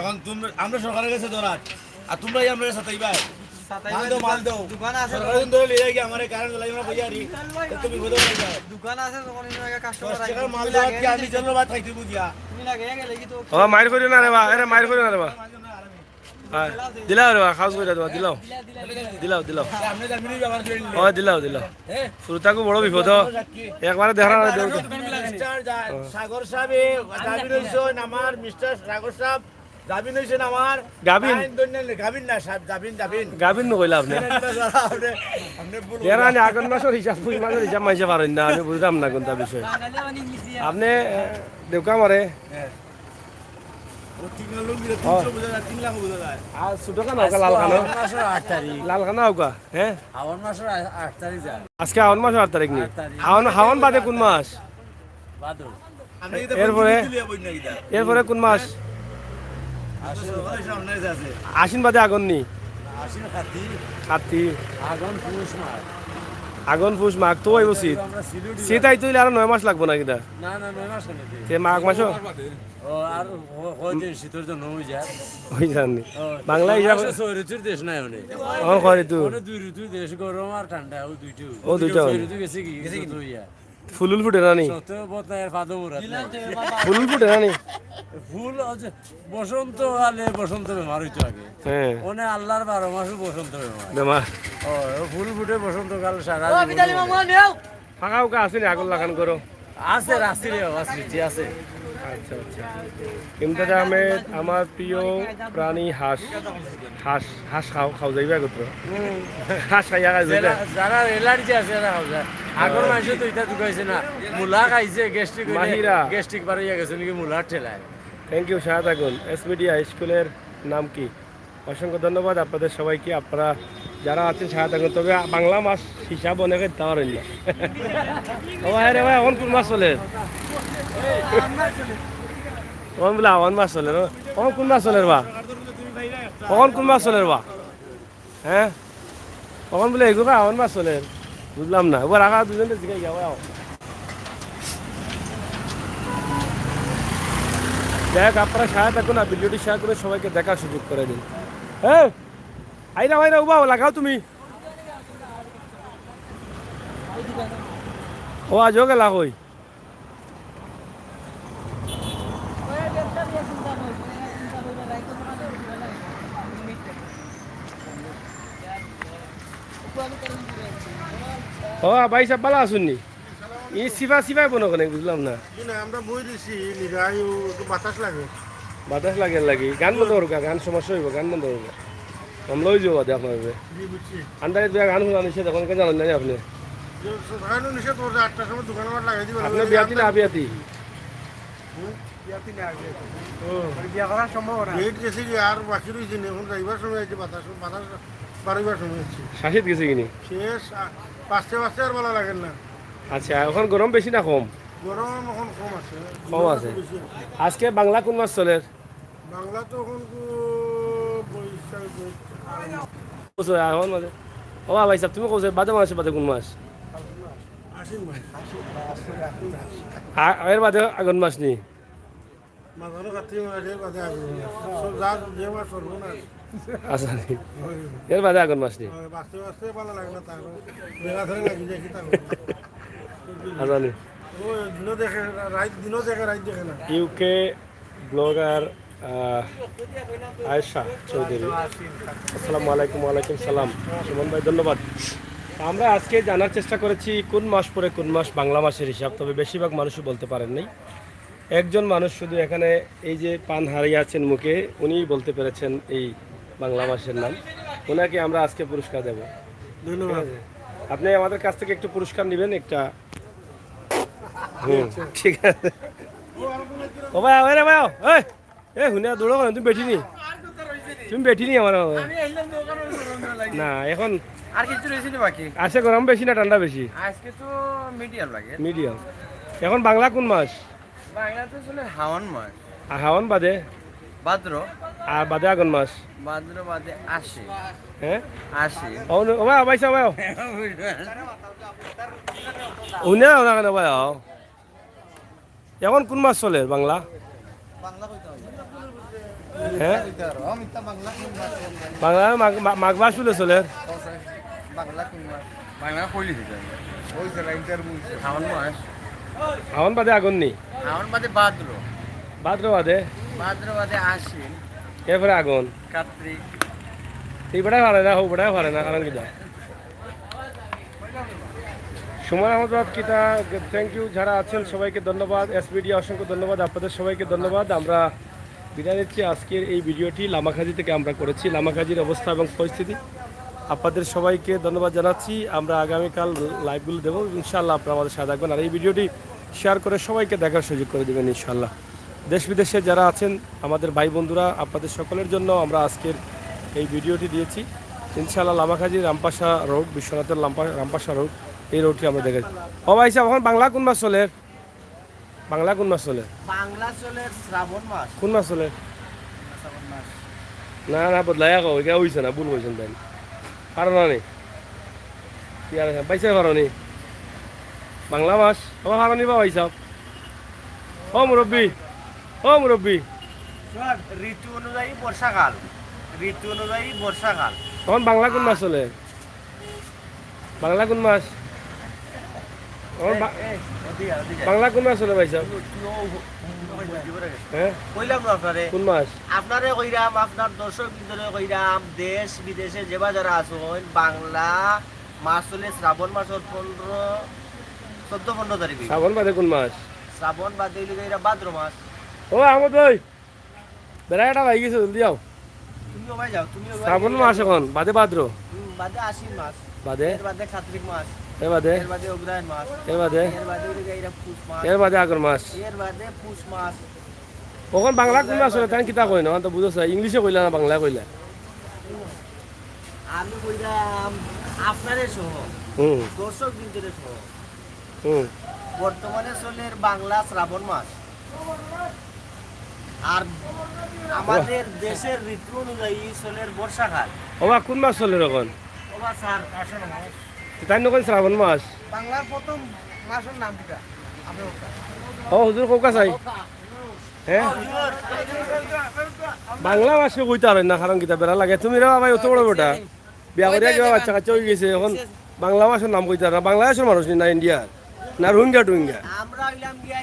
এখন আমরা সরকারের কাছে ধরাট আর তোমরাই আমরা সাতাইবা মাল দাও মাল দাও দোকান আছে সরকারের ধরে লিয়ে গিয়ে আমার কারেন্ট লাই আমরা বইয়ারি তুমি বিপদে পড়ে যাও দোকান আছে তখন কাস্টমার 10 টাকার মাল দাও কি আমি জন্য ভাত খাইতে বুঝিয়া তুমি লাগে গেলে কি তো ও মাইর করিও না রে বা আরে মাইর করিও না রে বা দিলাও রে বা খাওয়া করে দেবা দিলাও দিলাও দিলাও আপনি জামিনি ব্যবহার করে নিলে ও দিলাও দিলাও শুরুতাকু বড় বিপদ একবারে দেখা না দেউ মিস্টার সাগর সাহেব জামিন হইছেন আমার মিস্টার সাগর সাহেব জামিন হইছেন আমার গাবিন? গাবিন না সাহেব জামিন জামিন গাবিন নকইলা আপনি আপনি ভুল এরা নি আগুন মাসের হিসাব ফুল মাসের হিসাব মাইছে পারেন না আমি বুঝলাম না কোনটা বিষয় আপনি দেউকা মারে তিন লাখ বোঝা যায় আর ছোট কানা হোকা লাল কানা মাসের 8 তারিখ লাল কানা হোকা হ্যাঁ শ্রাবণ মাসের 8 তারিখ যায় আজকে হাওন মাস 8 তারিখ নি হাওন বাদে কোন মাস ভাদ্র আমি এরপরে এরপরে কোন মাস সামনে আছে আশ্বিন বাদে আগুন নি আশ্বিন কার্তিক কাতি আগুন পুষ মাস আগুন ফুস মাঘ তো আইব শীত আমরা সিলেটি শীত আইতে হইলে আর 9 মাস লাগবো না কিটা না না 9 মাস কেন তে মাঘ মাসও ও আর হয়দিন শীতের জন্য হয়ে যায় হই জানি বাংলা হিসাবে ছয় ঋতুর দেশ নাই মানে ও করে তুই মানে দুই ঋতুর দেশ গরম আর ঠান্ডা ও দুইটো ও দুইটা ছয় ঋতু গেছে কি হইয়া ফুলুল ফুটে না নি সত্য বতনায়ের ফাদো মুরাত নাই ফুলুল ফুটে না নি ফুল আছে বসন্ত আলে বসন্ত বেমার হইতো আগে হ্যাঁ ওনে আল্লাহর 12 মাসে বসন্ত বেমার বেমার ও ফুল ফুটে বসন্তকাল সারা ফাঁকা উকা আছে নি আগুন লাগান করো আছে রাস্তিরে স্মৃতি আছে আচ্ছা আচ্ছা ইমদাদ আহমেদ আমার প্রিয় প্রাণী হাঁস হাঁস হাঁস খাও যাইবা গোত্র হাঁস খাইয়া খাই যাইবা যারা এলার্জি আছে এরা হবে আগর মাসে তো এটা ঢুকাইছে না মুলা খাইছে গ্যাস্ট্রিক মাহিরা। গ্যাস্ট্রিক বাড়িয়ে গেছে নাকি মুলার ঠেলায় থ্যাংক ইউ শাহাদ আগুন এস মিডিয়া স্কুলের নাম কি অসংখ্য ধন্যবাদ আপনাদের সবাইকে আপনারা যারা আছেন শাহাদ আগুন তবে বাংলা মাস হিসাব অনেকে দিতে পারেন না ও ভাই রে ভাই এখন কোন মাস চলে তখন বলে আওয়ান মাস চলে কখন কোন মাস চলে বা কখন কোন মাস চলে বা হ্যাঁ কখন বলে এগুলো আওয়ান মাস চলে বুঝলাম না এবার রাখা দুজনে জিগাই যাবো দেখ আপনারা সাহায্য থাকুন না ভিডিওটি শেয়ার করে সবাইকে দেখার সুযোগ করে দিন হ্যাঁ আইনা উবা লাগাও তুমি ও আজ হোক লাগাই ও ভাই সাহেব ভালো আসুননি ই সিফাই বনো কেন বুঝলাম না আমরা বই দিছি নিরাই একটু বাতাস লাগে বাতাস লাগে লাগি গান বন্ধ করুক গান সমস্যা হইব গান বন্ধ করুক আমরা লই যাবো দে আপনার জি বুঝছি আন্দাজে দুয়া গান শোনা নিষেধ এখন কে জানেন না আপনি সকালে নিষেধ করছে 8টার সময় দোকান আমার লাগাই দিবেন আপনি বিয়াতি না বিয়াতি বিয়া করার সম্ভব না গেট গেছে কি আর বাকি রয়েছে না, এখন যাইবার সময় আছে বাতাস বাতাস বাড়িবার সময় আছে শাসিত গেছে কিনি শেষ 5টা আর ভালো লাগে না, আচ্ছা এখন গরম বেশি না কম গরম এখন কম আছে কম আছে। বেশি। আজকে বাংলা কোন মাস চলে বাংলা তো এখন বৈশাখ এখন মাঝে ও ভাই সাহেব তুমি কোথায় বাদে মাসে বাদে কোন মাস আশ্বিন মাস এর বাদে আগুন মাস নি মাঝানো কার্তিক মাসের বাদে আগুন সব যা যে মাস সর্বনাশ আচ্ছা নি এর বাদে আগুন মাস নি বাঁচতে বাঁচতে ভালো লাগে না, তার বেলা ধরে লাগি যায় কি তার আচ্ছা নি ও দিনও দেখে রাত দিনও দেখে রাত দেখে না। ইউকে ব্লগার আয়েশা চৌধুরী আসসালামু আলাইকুম ওয়ালাইকুম সালাম সুমন ভাই ধন্যবাদ। আমরা আজকে জানার চেষ্টা করেছি কোন মাস পরে কোন মাস বাংলা মাসের হিসাব, তবে বেশিরভাগ মানুষই বলতে পারেন নাই। একজন মানুষ শুধু এখানে এই যে পান হারিয়ে আছেন মুখে, উনিই বলতে পেরেছেন এই বাংলা মাসের নাম। ওনাকে আমরা আজকে পুরস্কার দেব। ধন্যবাদ। আপনি আমাদের কাছ থেকে একটু পুরস্কার নেবেন একটা। ঠিক আছে। ও ভাই ওই রে ভাই ওই এ হুনে দৌড়ো কেন? তুমি বেঠি নি, তুমি বেঠি নি আমার না এখন আর কিছু রয়েছে না বাকি? আছে গরম বেশি না ঠান্ডা বেশি? আজকে তো মিডিয়াম লাগে। মিডিয়াম। এখন বাংলা কোন মাস? বাংলাতে চলে হাওয়ান মাস, আর হাওন বাদে ভাদ্র, আর বাদে আগুন মাস। ভাদ্র বাদে আশি, হ্যাঁ আশি। ও ভাই ভাই ভাই হুনে না কেন ভাই? এখন কোন মাস চলে বাংলা? হ্যাঁ বাংলা মাঘ মাস চলে চলে। বাংলা কইলি দিতে হাওয়ান মাস, হাওন বাদে আগুন নি, হাওয়ান বাদে ভাদ্র, ভাদ্র বাদে, ভাদ্র বাদে আশি, এরপরে আগুন। কার্তিক। এই বেটাই পারে না, হো বেটাই পারে না, কারণ কিটা সময় আহমদ কিতা। থ্যাংক ইউ যারা আছেন সবাইকে ধন্যবাদ। এসবিডি অসংখ্য ধন্যবাদ, আপনাদের সবাইকে ধন্যবাদ। আমরা বিদায় নিচ্ছি। আজকের এই ভিডিওটি লামাখাজি থেকে আমরা করেছি। লামাখাজির অবস্থা এবং পরিস্থিতি আপনাদের সবাইকে ধন্যবাদ জানাচ্ছি। আমরা আগামীকাল লাইভগুলো দেবো ইনশাআল্লাহ, আপনারা আমাদের সাথে থাকবেন। আর এই ভিডিওটি শেয়ার করে সবাইকে দেখার সুযোগ করে দেবেন ইনশাআল্লাহ। দেশ বিদেশে যারা আছেন আমাদের ভাই বন্ধুরা, আপনাদের সকলের জন্য আমরা আজকের এই ভিডিওটি দিয়েছি। ইনশাআল্লাহ লামাখাজি রামপাশা রোড, বিশ্বনাথের রামপাশা রোড, এই রোডটি আমরা দেখেছি। ও ভাই সাহেব এখন বাংলা কোন মাস চলে? বাংলা কোন মাস চলে? বাংলা চলে শ্রাবণ মাস। কোন মাস চলে? শ্রাবণ মাস। না না বদলাই আকৌ এটা হয়েছে না, ভুল হয়েছেন তাই পারো না নি কি আর পাইছে পারো নি বাংলা মাস আমার হারা নিবা ভাই সাহেব। ও মুরব্বী, ও মুরব্বী ঋতু অনুযায়ী বর্ষাকাল, ঋতু অনুযায়ী বর্ষাকাল। তখন বাংলা কোন মাস চলে? বাংলা কোন মাস? তখন বাংলা কোন মাস চলে ভাই সাহেব? হ্যাঁ কইলাম না আপনারে, কোন মাস? আপনারে কইরাম, আপনার দর্শক বিন্দুরে কইরাম, দেশ বিদেশে যেবা যারা আছেন, বাংলা মাস চলে শ্রাবণ মাসের 14-15 তারিখ। শ্রাবণ বাদে কোন মাস? শ্রাবণ বাদে হইলে এরা ভাদ্র মাস। ও আহমদ ভাই বেড়াটা ভাই গেছে, জলদি যাও। তুমিও ভাই যাও, তুমিও ভাই শ্রাবণ মাস এখন বাদে ভাদ্র, বাদে আশ্বিন মাস, বাদে এর বাদে কার্তিক মাস, এর বাদে, এর বাদে অগ্রহায়ণ মাস, এর বাদে, এর বাদে হইলে এরা পুষ মাস, এর বাদে আগুন মাস। এর বাদে পুষ মাস। কখন বাংলা কোন মাস চলে তাই কিতা কই না তো বুঝছ? ইংলিশে কইলা না বাংলা কইলা? আমি কইরাম আপনারে সহ, হুম দর্শক বিন্দুরে সহ, হুম বর্তমানে চলে বাংলা শ্রাবণ মাস। আর আমাদের দেশের ঋতু অনুযায়ী চলে বর্ষাকাল। ওবা কোন মাস চলে এখন? ওবা স্যার আষাঢ় মাস। তাই নকন শ্রাবণ মাস? বাংলার প্রথম মাসের নাম কিটা? ও হুজুর কৌকা চাই হ্যাঁ বাংলা মাসে কইতে পারেন না, কারণ কিতা বেড়া লাগে। তুমি রে ভাই অত বড় বেটা বিয়া করিয়া কিবা বাচ্চা কাচ্চা হয়ে গেছে, এখন বাংলা মাসের নাম কইতে পারে না? বাংলাদেশের মানুষ না ইন্ডিয়ার না রোহিঙ্গা টুহিঙ্গা? আমরা হইলাম গিয়া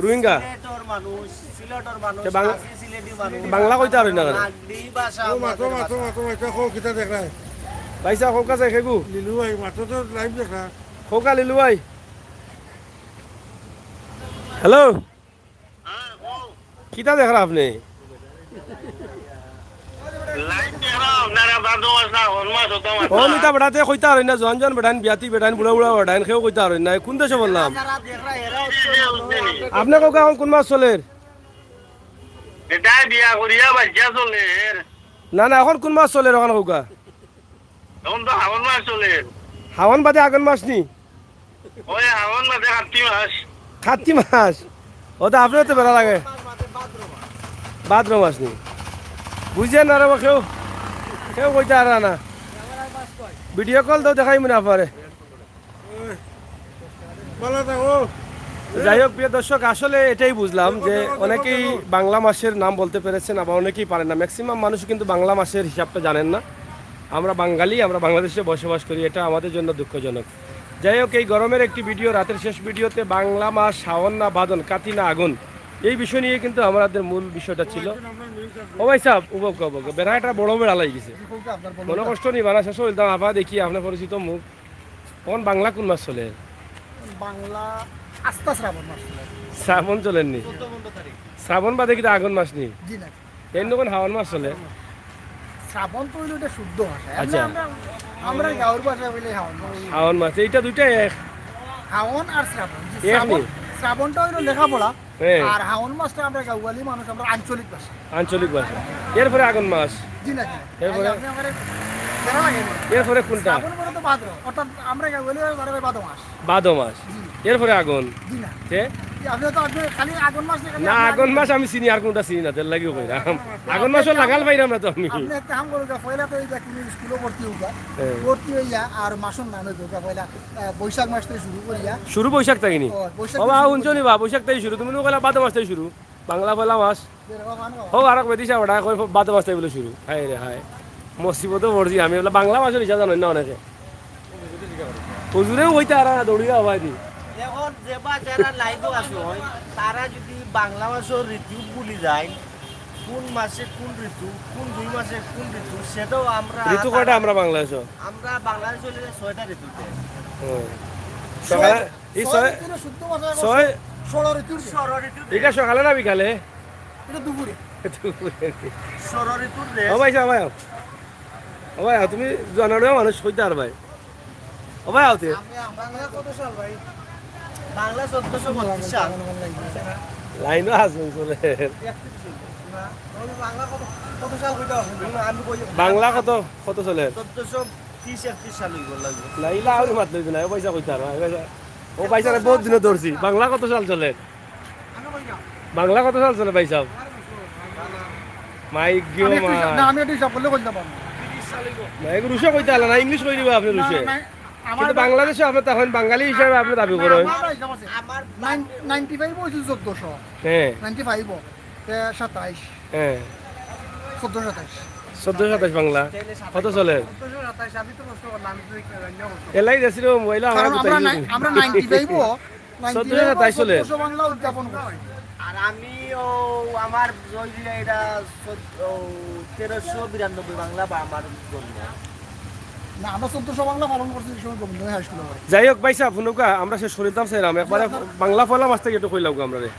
রোহিঙ্গা? সিলেটর মানুষ, সিলেটর মানুষ, সে বাংলা- আসি সিলেটি মানুষ। বাংলা কইতে পারেন না কেন? নাগরি ভাষা ও মাতো আমাদের মাতো ভাষা। মাতো মাতো খো কিতা দেখ রা ভাইসা কৌকা চাই খেগু লিলু ভাই মাতো তো লাইভ দেখ রা। কৌকা লিলু ভাই। হ্যালো কিতা দেখ রা আপনি? ও মিতা বেড়াতে কইতা পারেন না? জন জন বেড়ান বিয়াতি বেড়ান বুড়া বুড়া বেড়ান কেউ কইতা পারেন না। কোন দেশে বললাম? যারা দেখরা এরা হচ্ছে মানুষ। আপনি কৌকা এখন কোন মাস চলে? এটাই বিয়া করিয়া বাচ্চা চলে, না না এখন কোন মাস চলে এখন কৌকা? তখন তো হাওন মাস চলে। হাওন বাদে আগুন মাস নি? ওই হাওন মাসে কার্তিক মাস। খাতি মাস? ও তো আপনার তো বেড়া লাগে ভাদ্র মাস নি? বুঝছেন না রে কেউ কেউ কইতে আর না। ভিডিও কল তো দেখাই মনে আপনারে। বলো তো ও যাই হোক প্রিয় দর্শক, আসলে এটাই বুঝলাম যে অনেকেই বাংলা মাসের নাম বলতে পেরেছেন, আবার অনেকেই পারেন না। ম্যাক্সিমাম মানুষ কিন্তু বাংলা মাসের হিসাবটা জানেন না। আমরা বাঙালি, আমরা বাংলাদেশে বসবাস করি, এটা আমাদের জন্য দুঃখজনক। যাই হোক এই গরমের একটি ভিডিও, রাতের শেষ ভিডিওতে বাংলা মাস শাওন না ভাদন, কাতি না আগুন, এই বিষয় নিয়ে কিন্তু আমাদের মূল বিষয়টা ছিল। ও ভাই সাহেব উবক উবক বেড়াটা বড় বেড়া লাগি গেছে, মনে কষ্ট নিবা না। শেষ হইলাম আবার দেখি আপনার পরিচিত মুখ। কোন বাংলা কোন মাস চলে? বাংলা আস্থা শ্রাবণ মাস চলে। শ্রাবণ চলেননি? 14-15 তারিখ। শ্রাবণ বাদে কিন্তু আগুন মাস নি? জি না, এর নতুন হাওয়ান মাস চলে। শ্রাবণ তো হইলো এটা শুদ্ধ ভাষা আচ্ছা। আমরা আমরা গাঁওর ভাষা বলে হাওন মাস শাওন মাস এইটা দুইটা এক হাওন আর শ্রাবণ এক নি? শ্রাবণটা হইলো লেখাপড়া হ্যাঁ। আর হাওন মাসটা আমরা গাঁওয়ালি মানুষ আমরা আঞ্চলিক ভাষা আঞ্চলিক ভাষা এরপরে আগুন মাস জি না জি এরপরে? আপনি আমার জানা লাগে না। এরপরে কোনটা শ্রাবণ পরে তো ভাদ্র অর্থাৎ আমরা গাঁওয়ালি ভাষা ভাদ্র মাস ভাদ মাস এরপরে আগুন জি না কে আপনি তো আপনি খালি আগুন মাস দেখেন না আগুন মাস আমি চিনি আর কোনটা চিনি না তেল লাগিও কইরাম আগুন মাসও লাগাল পাইরাম না তো আমি আপনি একটা কাম করুন পয়লা তো এই যে তুমি স্কুলে ভর্তি হইবা হ্যাঁ। ভর্তি হইয়া আর মাসের নামে যোগা পয়লা বৈশাখ মাস থেকে শুরু করিয়া শুরু বৈশাখ থাকি নি ও, বৈশাখ বাবা শুনছো নি বা বৈশাখ থেকে শুরু তুমি কইলা ভাদ মাস থেকে শুরু বাংলা পয়লা মাস হো আর বেদিসা ওটা কই ভাদ মাস থেকে বলে শুরু হায় রে হায় মুসিবতে পড়ছি আমি বলে বাংলা মাসের হিসাব জানেন না অনেকে হুজুরেও হইতে আর দৌড়িয়া হবাই দি এখন যেবা যারা লাইভও আছে হয় তারা যদি বাংলা মাসের ঋতু ভুলি যায় কোন মাসে কোন ঋতু কোন 2 মাসে কোন ঋতু সেটাও আমরা ঋতু কয়টা আমরা বাংলাদেশ আমরা বাংলাদেশে 6টা ঋতুতে সকালে এই ছয় শুদ্ধ ভাষা ছয় 16 ঋতুর ষড় ঋতুতে এটা সকালে না বিকালে এটা দুপুরে ষড় ঋতুর ও ভাই ভাই ও ভাই তুমি জানানো মানুষ হইতে আর ভাই ও ভাই আওতে বাংলা কত সাল ভাই বাংলা 1432 সাল লাইনও আসবে চলে বাংলা কত সাল হইতে আমি কই বাংলা কত কত চলে 1430-31 সাল হইব লাগবে লাইলা আর মাত লইবি না ও পয়সা কইতে আর ও পয়সা বহুত দিনে ধরছি বাংলা কত সাল চলে বাংলা কত সাল চলে ভাই সাহেব মাই গিও মা না আমি এটা হিসাব করলে কইতে পারবো না এগুলো রুশে কইতে আলা না ইংলিশ কই দিবা আপনি রুশে আমার কিন্তু বাংলাদেশে আপনি তখন বাঙালি হিসাবে আপনি দাবি করেন আমার 95 হইছিল 1400 হ্যাঁ 95 27 হ্যাঁ 14 27 1427 বাংলা কত চলে 1427 আমি তো নষ্ট করলাম আমি তো এলাই দেছিল মহিলা আমার কারণ আমরা 95 1427 চলে। 1400 বাংলা উদযাপন করি আর আমিও আমার এটা 1392 বাংলা বা আমার জন্য না আমরা 1400 বাংলা পালন করছি এই সময় গোবিন্দ হাই স্কুলে পড়ে যাই হোক ভাই সাহেব ফুনুকা আমরা শেষ করে দিতাম স্যার একবারে বাংলা পয়লা মাস থেকে একটু কইলাম আমরা রে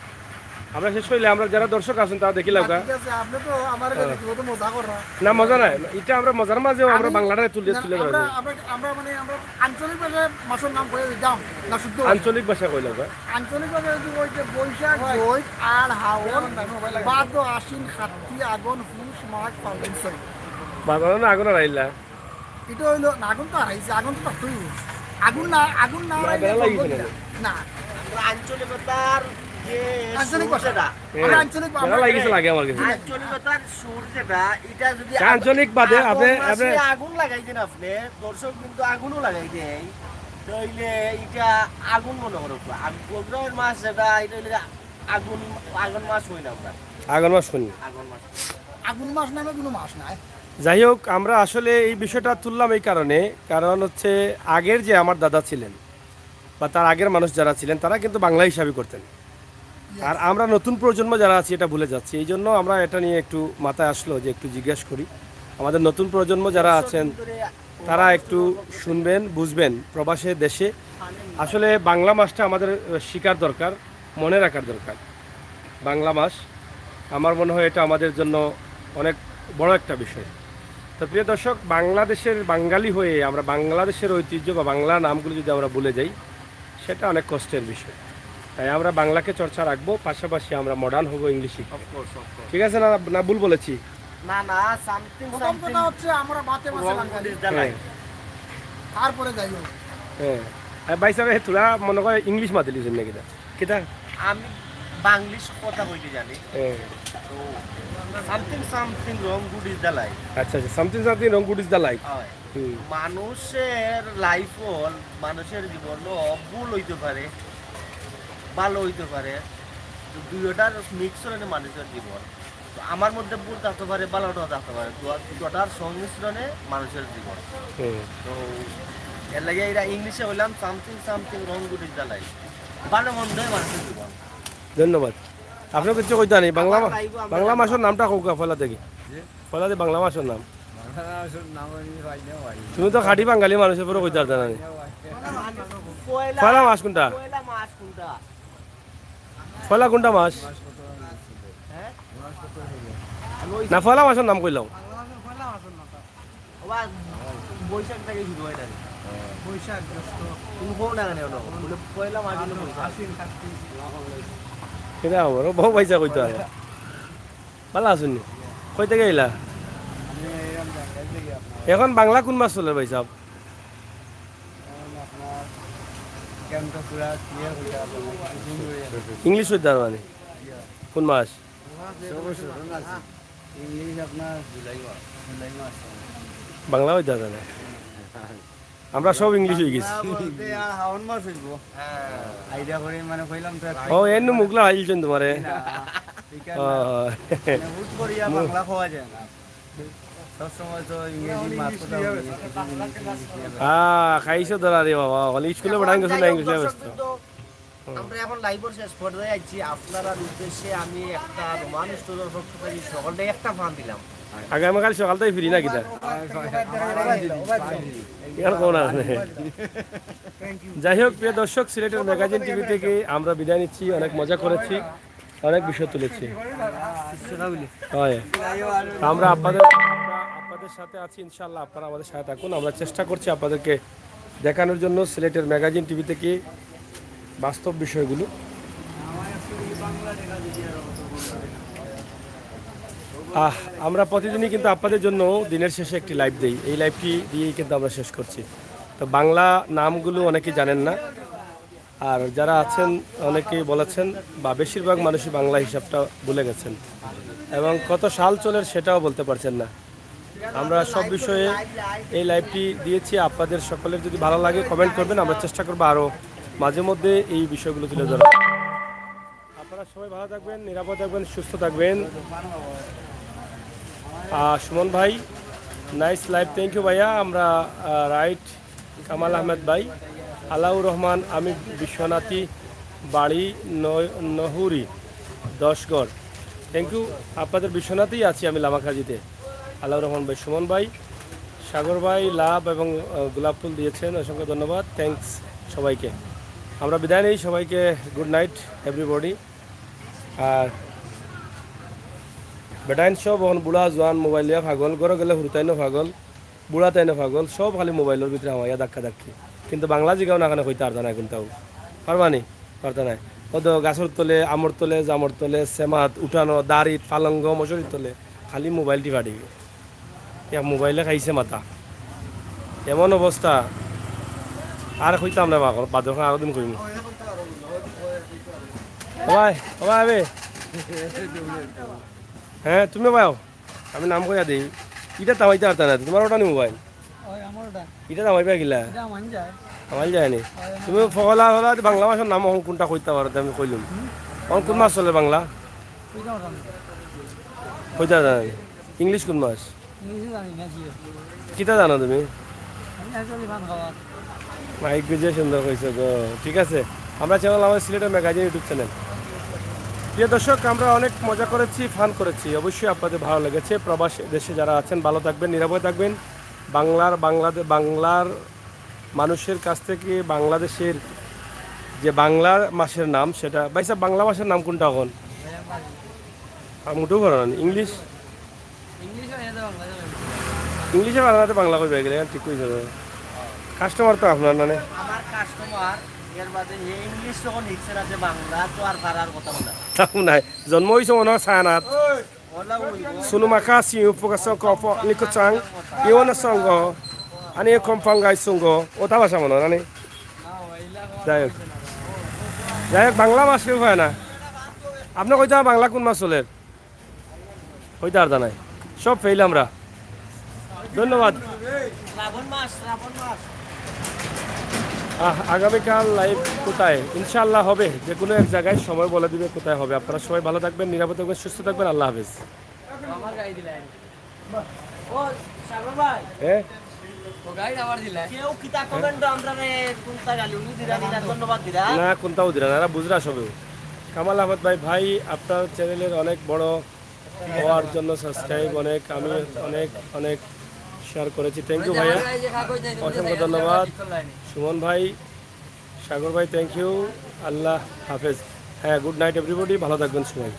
আমরা শেষ করলে আমরা যারা দর্শক আছেন তারা দেখিলাম ঠিক আছে আপনি তো আমার ব্যক্তিগত মজা করা না মজা নাই এটা আমরা মজার মাঝেও আমরা বাংলাটা তুলে তুলে আমরা ধরে আমরা আমরা মানে আমরা আঞ্চলিক ভাবে মাসের নাম কয়ে দিতাম না শুদ্ধ আঞ্চলিক ভাষা কইলাম আঞ্চলিক ভাবে যদি ওই যে বৈশাখ জ্যৈষ্ঠ আর হাওন ভাদ্র আশ্বিন কার্তিক আগুন পুষ মাঘ ফাল্গুন চৈত বাজানো না আগুন রাইলা এটা হইলো না আগুন তো হারাইছে আগুন তো থাকতেই হবে। আগুন না হারাইলে বেলা লাগিছে চলবে না। না আমরা আঞ্চলিকতার যে আঞ্চলিক ভাষা সুরটা, আমরা আঞ্চলিক বেলা লাগিছে লাগে আমার কাছে আঞ্চলিকতার সুর যেটা এটা যদি আঞ্চলিক বাদে আগন আপনি মাসে আগুন লাগাই দেন আপনি দর্শক কিন্তু আগুনও লাগাই দেয় তাইলে এটা আগুন মনে করো অগ্রহের মাস যেটা এটা হইলে আগুন মাস হই না আপনার আগুন মাস শুনি আগুন মাস আগুন মাস নামে কোনো মাস নাই যাই হোক আমরা আসলে এই বিষয়টা তুললাম এই কারণে কারণ হচ্ছে আগের যে আমার দাদা ছিলেন বা তার আগের মানুষ যারা ছিলেন তারা কিন্তু বাংলা হিসাবে করতেন আর আমরা নতুন প্রজন্ম যারা আছি এটা ভুলে যাচ্ছি এই জন্য আমরা এটা নিয়ে একটু মাথায় আসলো যে একটু জিজ্ঞেস করি আমাদের নতুন প্রজন্ম যারা আছেন তারা একটু শুনবেন বুঝবেন প্রবাসে দেশে আসলে বাংলা মাসটা আমাদের শেখার দরকার মনে রাখার দরকার বাংলা মাস আমার মনে হয় এটা আমাদের জন্য অনেক বড় একটা বিষয় তো প্রিয় দর্শক বাংলাদেশের বাঙালি হয়ে আমরা বাংলাদেশের ঐতিহ্য বা বাংলা নামগুলো যদি আমরা ভুলে যাই সেটা অনেক কষ্টের বিষয় তাই আমরা বাংলাকে চর্চা রাখবো পাশাপাশি আমরা মডার্ন হবো ইংলিশ শিখবো ঠিক আছে না না ভুল বলেছি না না সামথিং প্রথম কথা হচ্ছে আমরা বাতে মাসে বাঙালি হ্যাঁ তারপরে যাই হোক হ্যাঁ আর ভাই সাহেব তোরা মনে করে ইংলিশ মাতি লিখছেন নাকি কিতা আমি বাংলিশ কথা বলতে জানি হ্যাঁ তো something wrong good is the life আচ্ছা আচ্ছা something something wrong good is the life মানুষের লাইফ মানুষের জীবন ভুল হইতে পারে ভালো হইতে পারে তো দুইটার মিক্স হলে মানুষের জীবন তো আমার মধ্যে ভুল থাকতে পারে ভালোটাও থাকতে পারে দুটার সংমিশ্রণে মানুষের জীবন তো এর লাগে এরা ইংলিশে বললাম something wrong good is the life ভালো মন্দ মানুষের জীবন ধন্যবাদ আপনার কিছু কইতা নেই বাংলা বাংলা মাসের নামটা কৌকা ফলা দেখি ফলা দে বাংলা মাসের নাম তুমি তো খাঁটি বাঙালি মানুষের পরে কইতে পারতে না পয়লা মাস কোনটা পয়লা মাস কোনটা পয়লা কোনটা মাস হ্যাঁ না পয়লা মাসের নাম কইলাম আবার বৈশাখ থেকে শুরু হয় না বৈশাখ জ্যৈষ্ঠ তুমি কোন না কেন বলে পয়লা মাস হলো বৈশাখ আশ্বিন কার্তিক কেনা আমার বহু পয়সা কইতে হয় ভালো আছেন নি কই থেকে এলা আমি এরকম জায়গায় থেকে আপনার এখন বাংলা কোন মাস চলে ভাই সাহেব আপনার ক্যাম্পটা পুরা ক্লিয়ার হয়ে যাবে ইংলিশ হইতে আর মানে কোন মাস ইংলিশ আপনার জুলাই মাস বাংলা হইতে আর না আমরা সব ইংলিশ হয়ে গেছি বলতে আর হাওন মাস হইব হ্যাঁ আইডিয়া করে মানে কইলাম তো ও এন্ন মুগলা হাইলছেন তোমারে ও, হুট করিয়া বাংলা খাওয়া যায় না সবসময় তো ইংরেজি মাত্রটা খাইছো ধরা রে বাবা অনেক স্কুলে পড়ান গেছো না ইংলিশে ব্যস্ত আমরা এখন লাইভের শেষ পর্যায়ে আছি আপনার উদ্দেশ্যে আমি একটা রোমান স্টোরের পক্ষ থেকে সকলটাই একটা ফান দিলাম আগামীকাল সকাল থেকে ফিরি না কিতা আর কোন আছে যাই হোক প্রিয় দর্শক সিলেটের ম্যাগাজিন টিভি থেকে আমরা বিদায় নিচ্ছি অনেক মজা করেছি অনেক বিষয় তুলেছি হয় আমরা আপনাদের সাথে আছি ইনশাআল্লাহ আপনারা আমাদের সাথে থাকুন আমরা চেষ্টা করছি আপনাদেরকে দেখানোর জন্য সিলেটের ম্যাগাজিন টিভি থেকে বাস্তব বিষয়গুলো আমরা প্রতিদিনই কিন্তু আপনাদের জন্য দিনের শেষে একটি লাইভ দিই এই লাইভটি দিয়েই কিন্তু আমরা শেষ করছি তো বাংলা নামগুলো অনেকেই জানেন না আর যারা আছেন অনেকেই বলেছেন বা বেশিরভাগ মানুষই বাংলা হিসাবটা ভুলে গেছেন এবং কত সাল চলের সেটাও বলতে পারছেন না আমরা সব বিষয়ে এই লাইভটি দিয়েছি আপনাদের সকলের যদি ভালো লাগে কমেন্ট করবেন আমরা চেষ্টা করবো আরও মাঝে মধ্যে এই বিষয়গুলো তুলে ধরা আপনারা সবাই ভালো থাকবেন নিরাপদ থাকবেন সুস্থ থাকবেন সুমন ভাই নাইস লাইভ থ্যাংক ইউ ভাইয়া আমরা রাইট কামাল আহমেদ ভাই আলাউর রহমান আমি বিশ্বনাথী বাড়ি নহুরি দশগড় থ্যাংক ইউ আপনাদের বিশ্বনাথেই আছি আমি লামাখাজিতে আলাউর রহমান ভাই সুমন ভাই সাগর ভাই লাভ এবং গোলাপ ফুল দিয়েছেন অসংখ্য ধন্যবাদ থ্যাংকস সবাইকে আমরা বিদায় নেই সবাইকে গুড নাইট এভরিবডি আর বেটাইন সব এখন বুড়া জোয়ান মোবাইল লিয়া পাগল ঘরে গেলে হুরতাইনো পাগল বুড়া তাইনো পাগল সব খালি মোবাইলের ভিতরে আমার ধাক্কা ধাক্কি কিন্তু বাংলা জিগাও না কেন কইতে পারতা না কিন্তু পারবানি পারতা নাই কত গাছের তলে আমর তলে জামর তলে সেমাত উঠানো দাড়ি পালঙ্গ মশারির তলে খালি মোবাইলটি ফাটিবে মোবাইলে খাইছে মাথা এমন অবস্থা আর কইতাম না বাদর আরো দিন কইম সবাই সবাই আবে হ্যাঁ তুমি পাও আমি নাম কইয়া দিই ইটা তামাইতে পারতা না তোমার ওটা নি মোবাইল ইটা তামাইবা গিলা আমার যায়নি তুমি ফগলা হলা বাংলা ভাষার নাম কোনটা কইতে পারো আমি কইলাম কোন মাস চলে বাংলা কইতা জানা ইংলিশ কোন মাস কিতা জানো তুমি মাইক গুজে সুন্দর কইছো গো ঠিক আছে আমরা চ্যানেল আমাদের সিলেটের ম্যাগাজিন ইউটিউব চ্যানেল প্রিয় দর্শক আমরা অনেক মজা করেছি ফান করেছি অবশ্যই আপনাদের ভালো লেগেছে প্রবাস দেশে যারা আছেন ভালো থাকবেন নিরাপদ থাকবেন বাংলার মানুষের কাছ থেকে বাংলাদেশের যে বাংলা মাসের নাম সেটা ভাই সাহেব বাংলা মাসের নাম কোনটা এখন মোটেও ভালো না ইংলিশ ইংলিশে বাংলাতে বাংলা কইবে গেলে ঠিক কইছে কাস্টমার তো আপনার মানে আমার কাস্টমার এর বাদে ইংলিশ যখন হিক্সের আছে বাংলা তো আর পারার কথা বলা তাও নাই জন্ম হয়েছে মনে হয় সায়ানাত ওলা বলবো sunu makasi upokasong ko likutsang iwan na songgo ani kompangay songgo ওটা ভাষা মনে হয় যাই হোক বাংলা মাস কেউ হয় না আপনি কইতে বাংলা কোন মাস চলে কইতে আর জানাই সব ফেইল আমরা ধন্যবাদ শ্রাবণ মাস আগামীকাল লাইভ কোথায় ইনশাআল্লাহ হবে যে কোনো এক জায়গায় সময় বলে দিবে কোথায় হবে আপনারা সবাই ভালো থাকবেন নিরাপদ থাকবেন সুস্থ থাকবেন আল্লাহ হাফেজ আমার গাই দিলেন ও সাগর ভাই হ্যাঁ ও গাইড আমার দিলা কেউ কিতা কমেন্ট আমরা কোনটা গালি উনি দিরা দিরা ধন্যবাদ দিরা না কোনটাও দিলেন না বুঝরা সবেও কামাল আহমেদ ভাই আপনার চ্যানেলের অনেক বড় হওয়ার জন্য সাবস্ক্রাইব আমি অনেক শেয়ার করেছি থ্যাংক ইউ ভাইয়া অসংখ্য ধন্যবাদ সুমন ভাই সাগর ভাই থ্যাংক ইউ আল্লাহ হাফেজ হ্যাঁ গুড নাইট এভরিবডি ভালো থাকবেন সবাই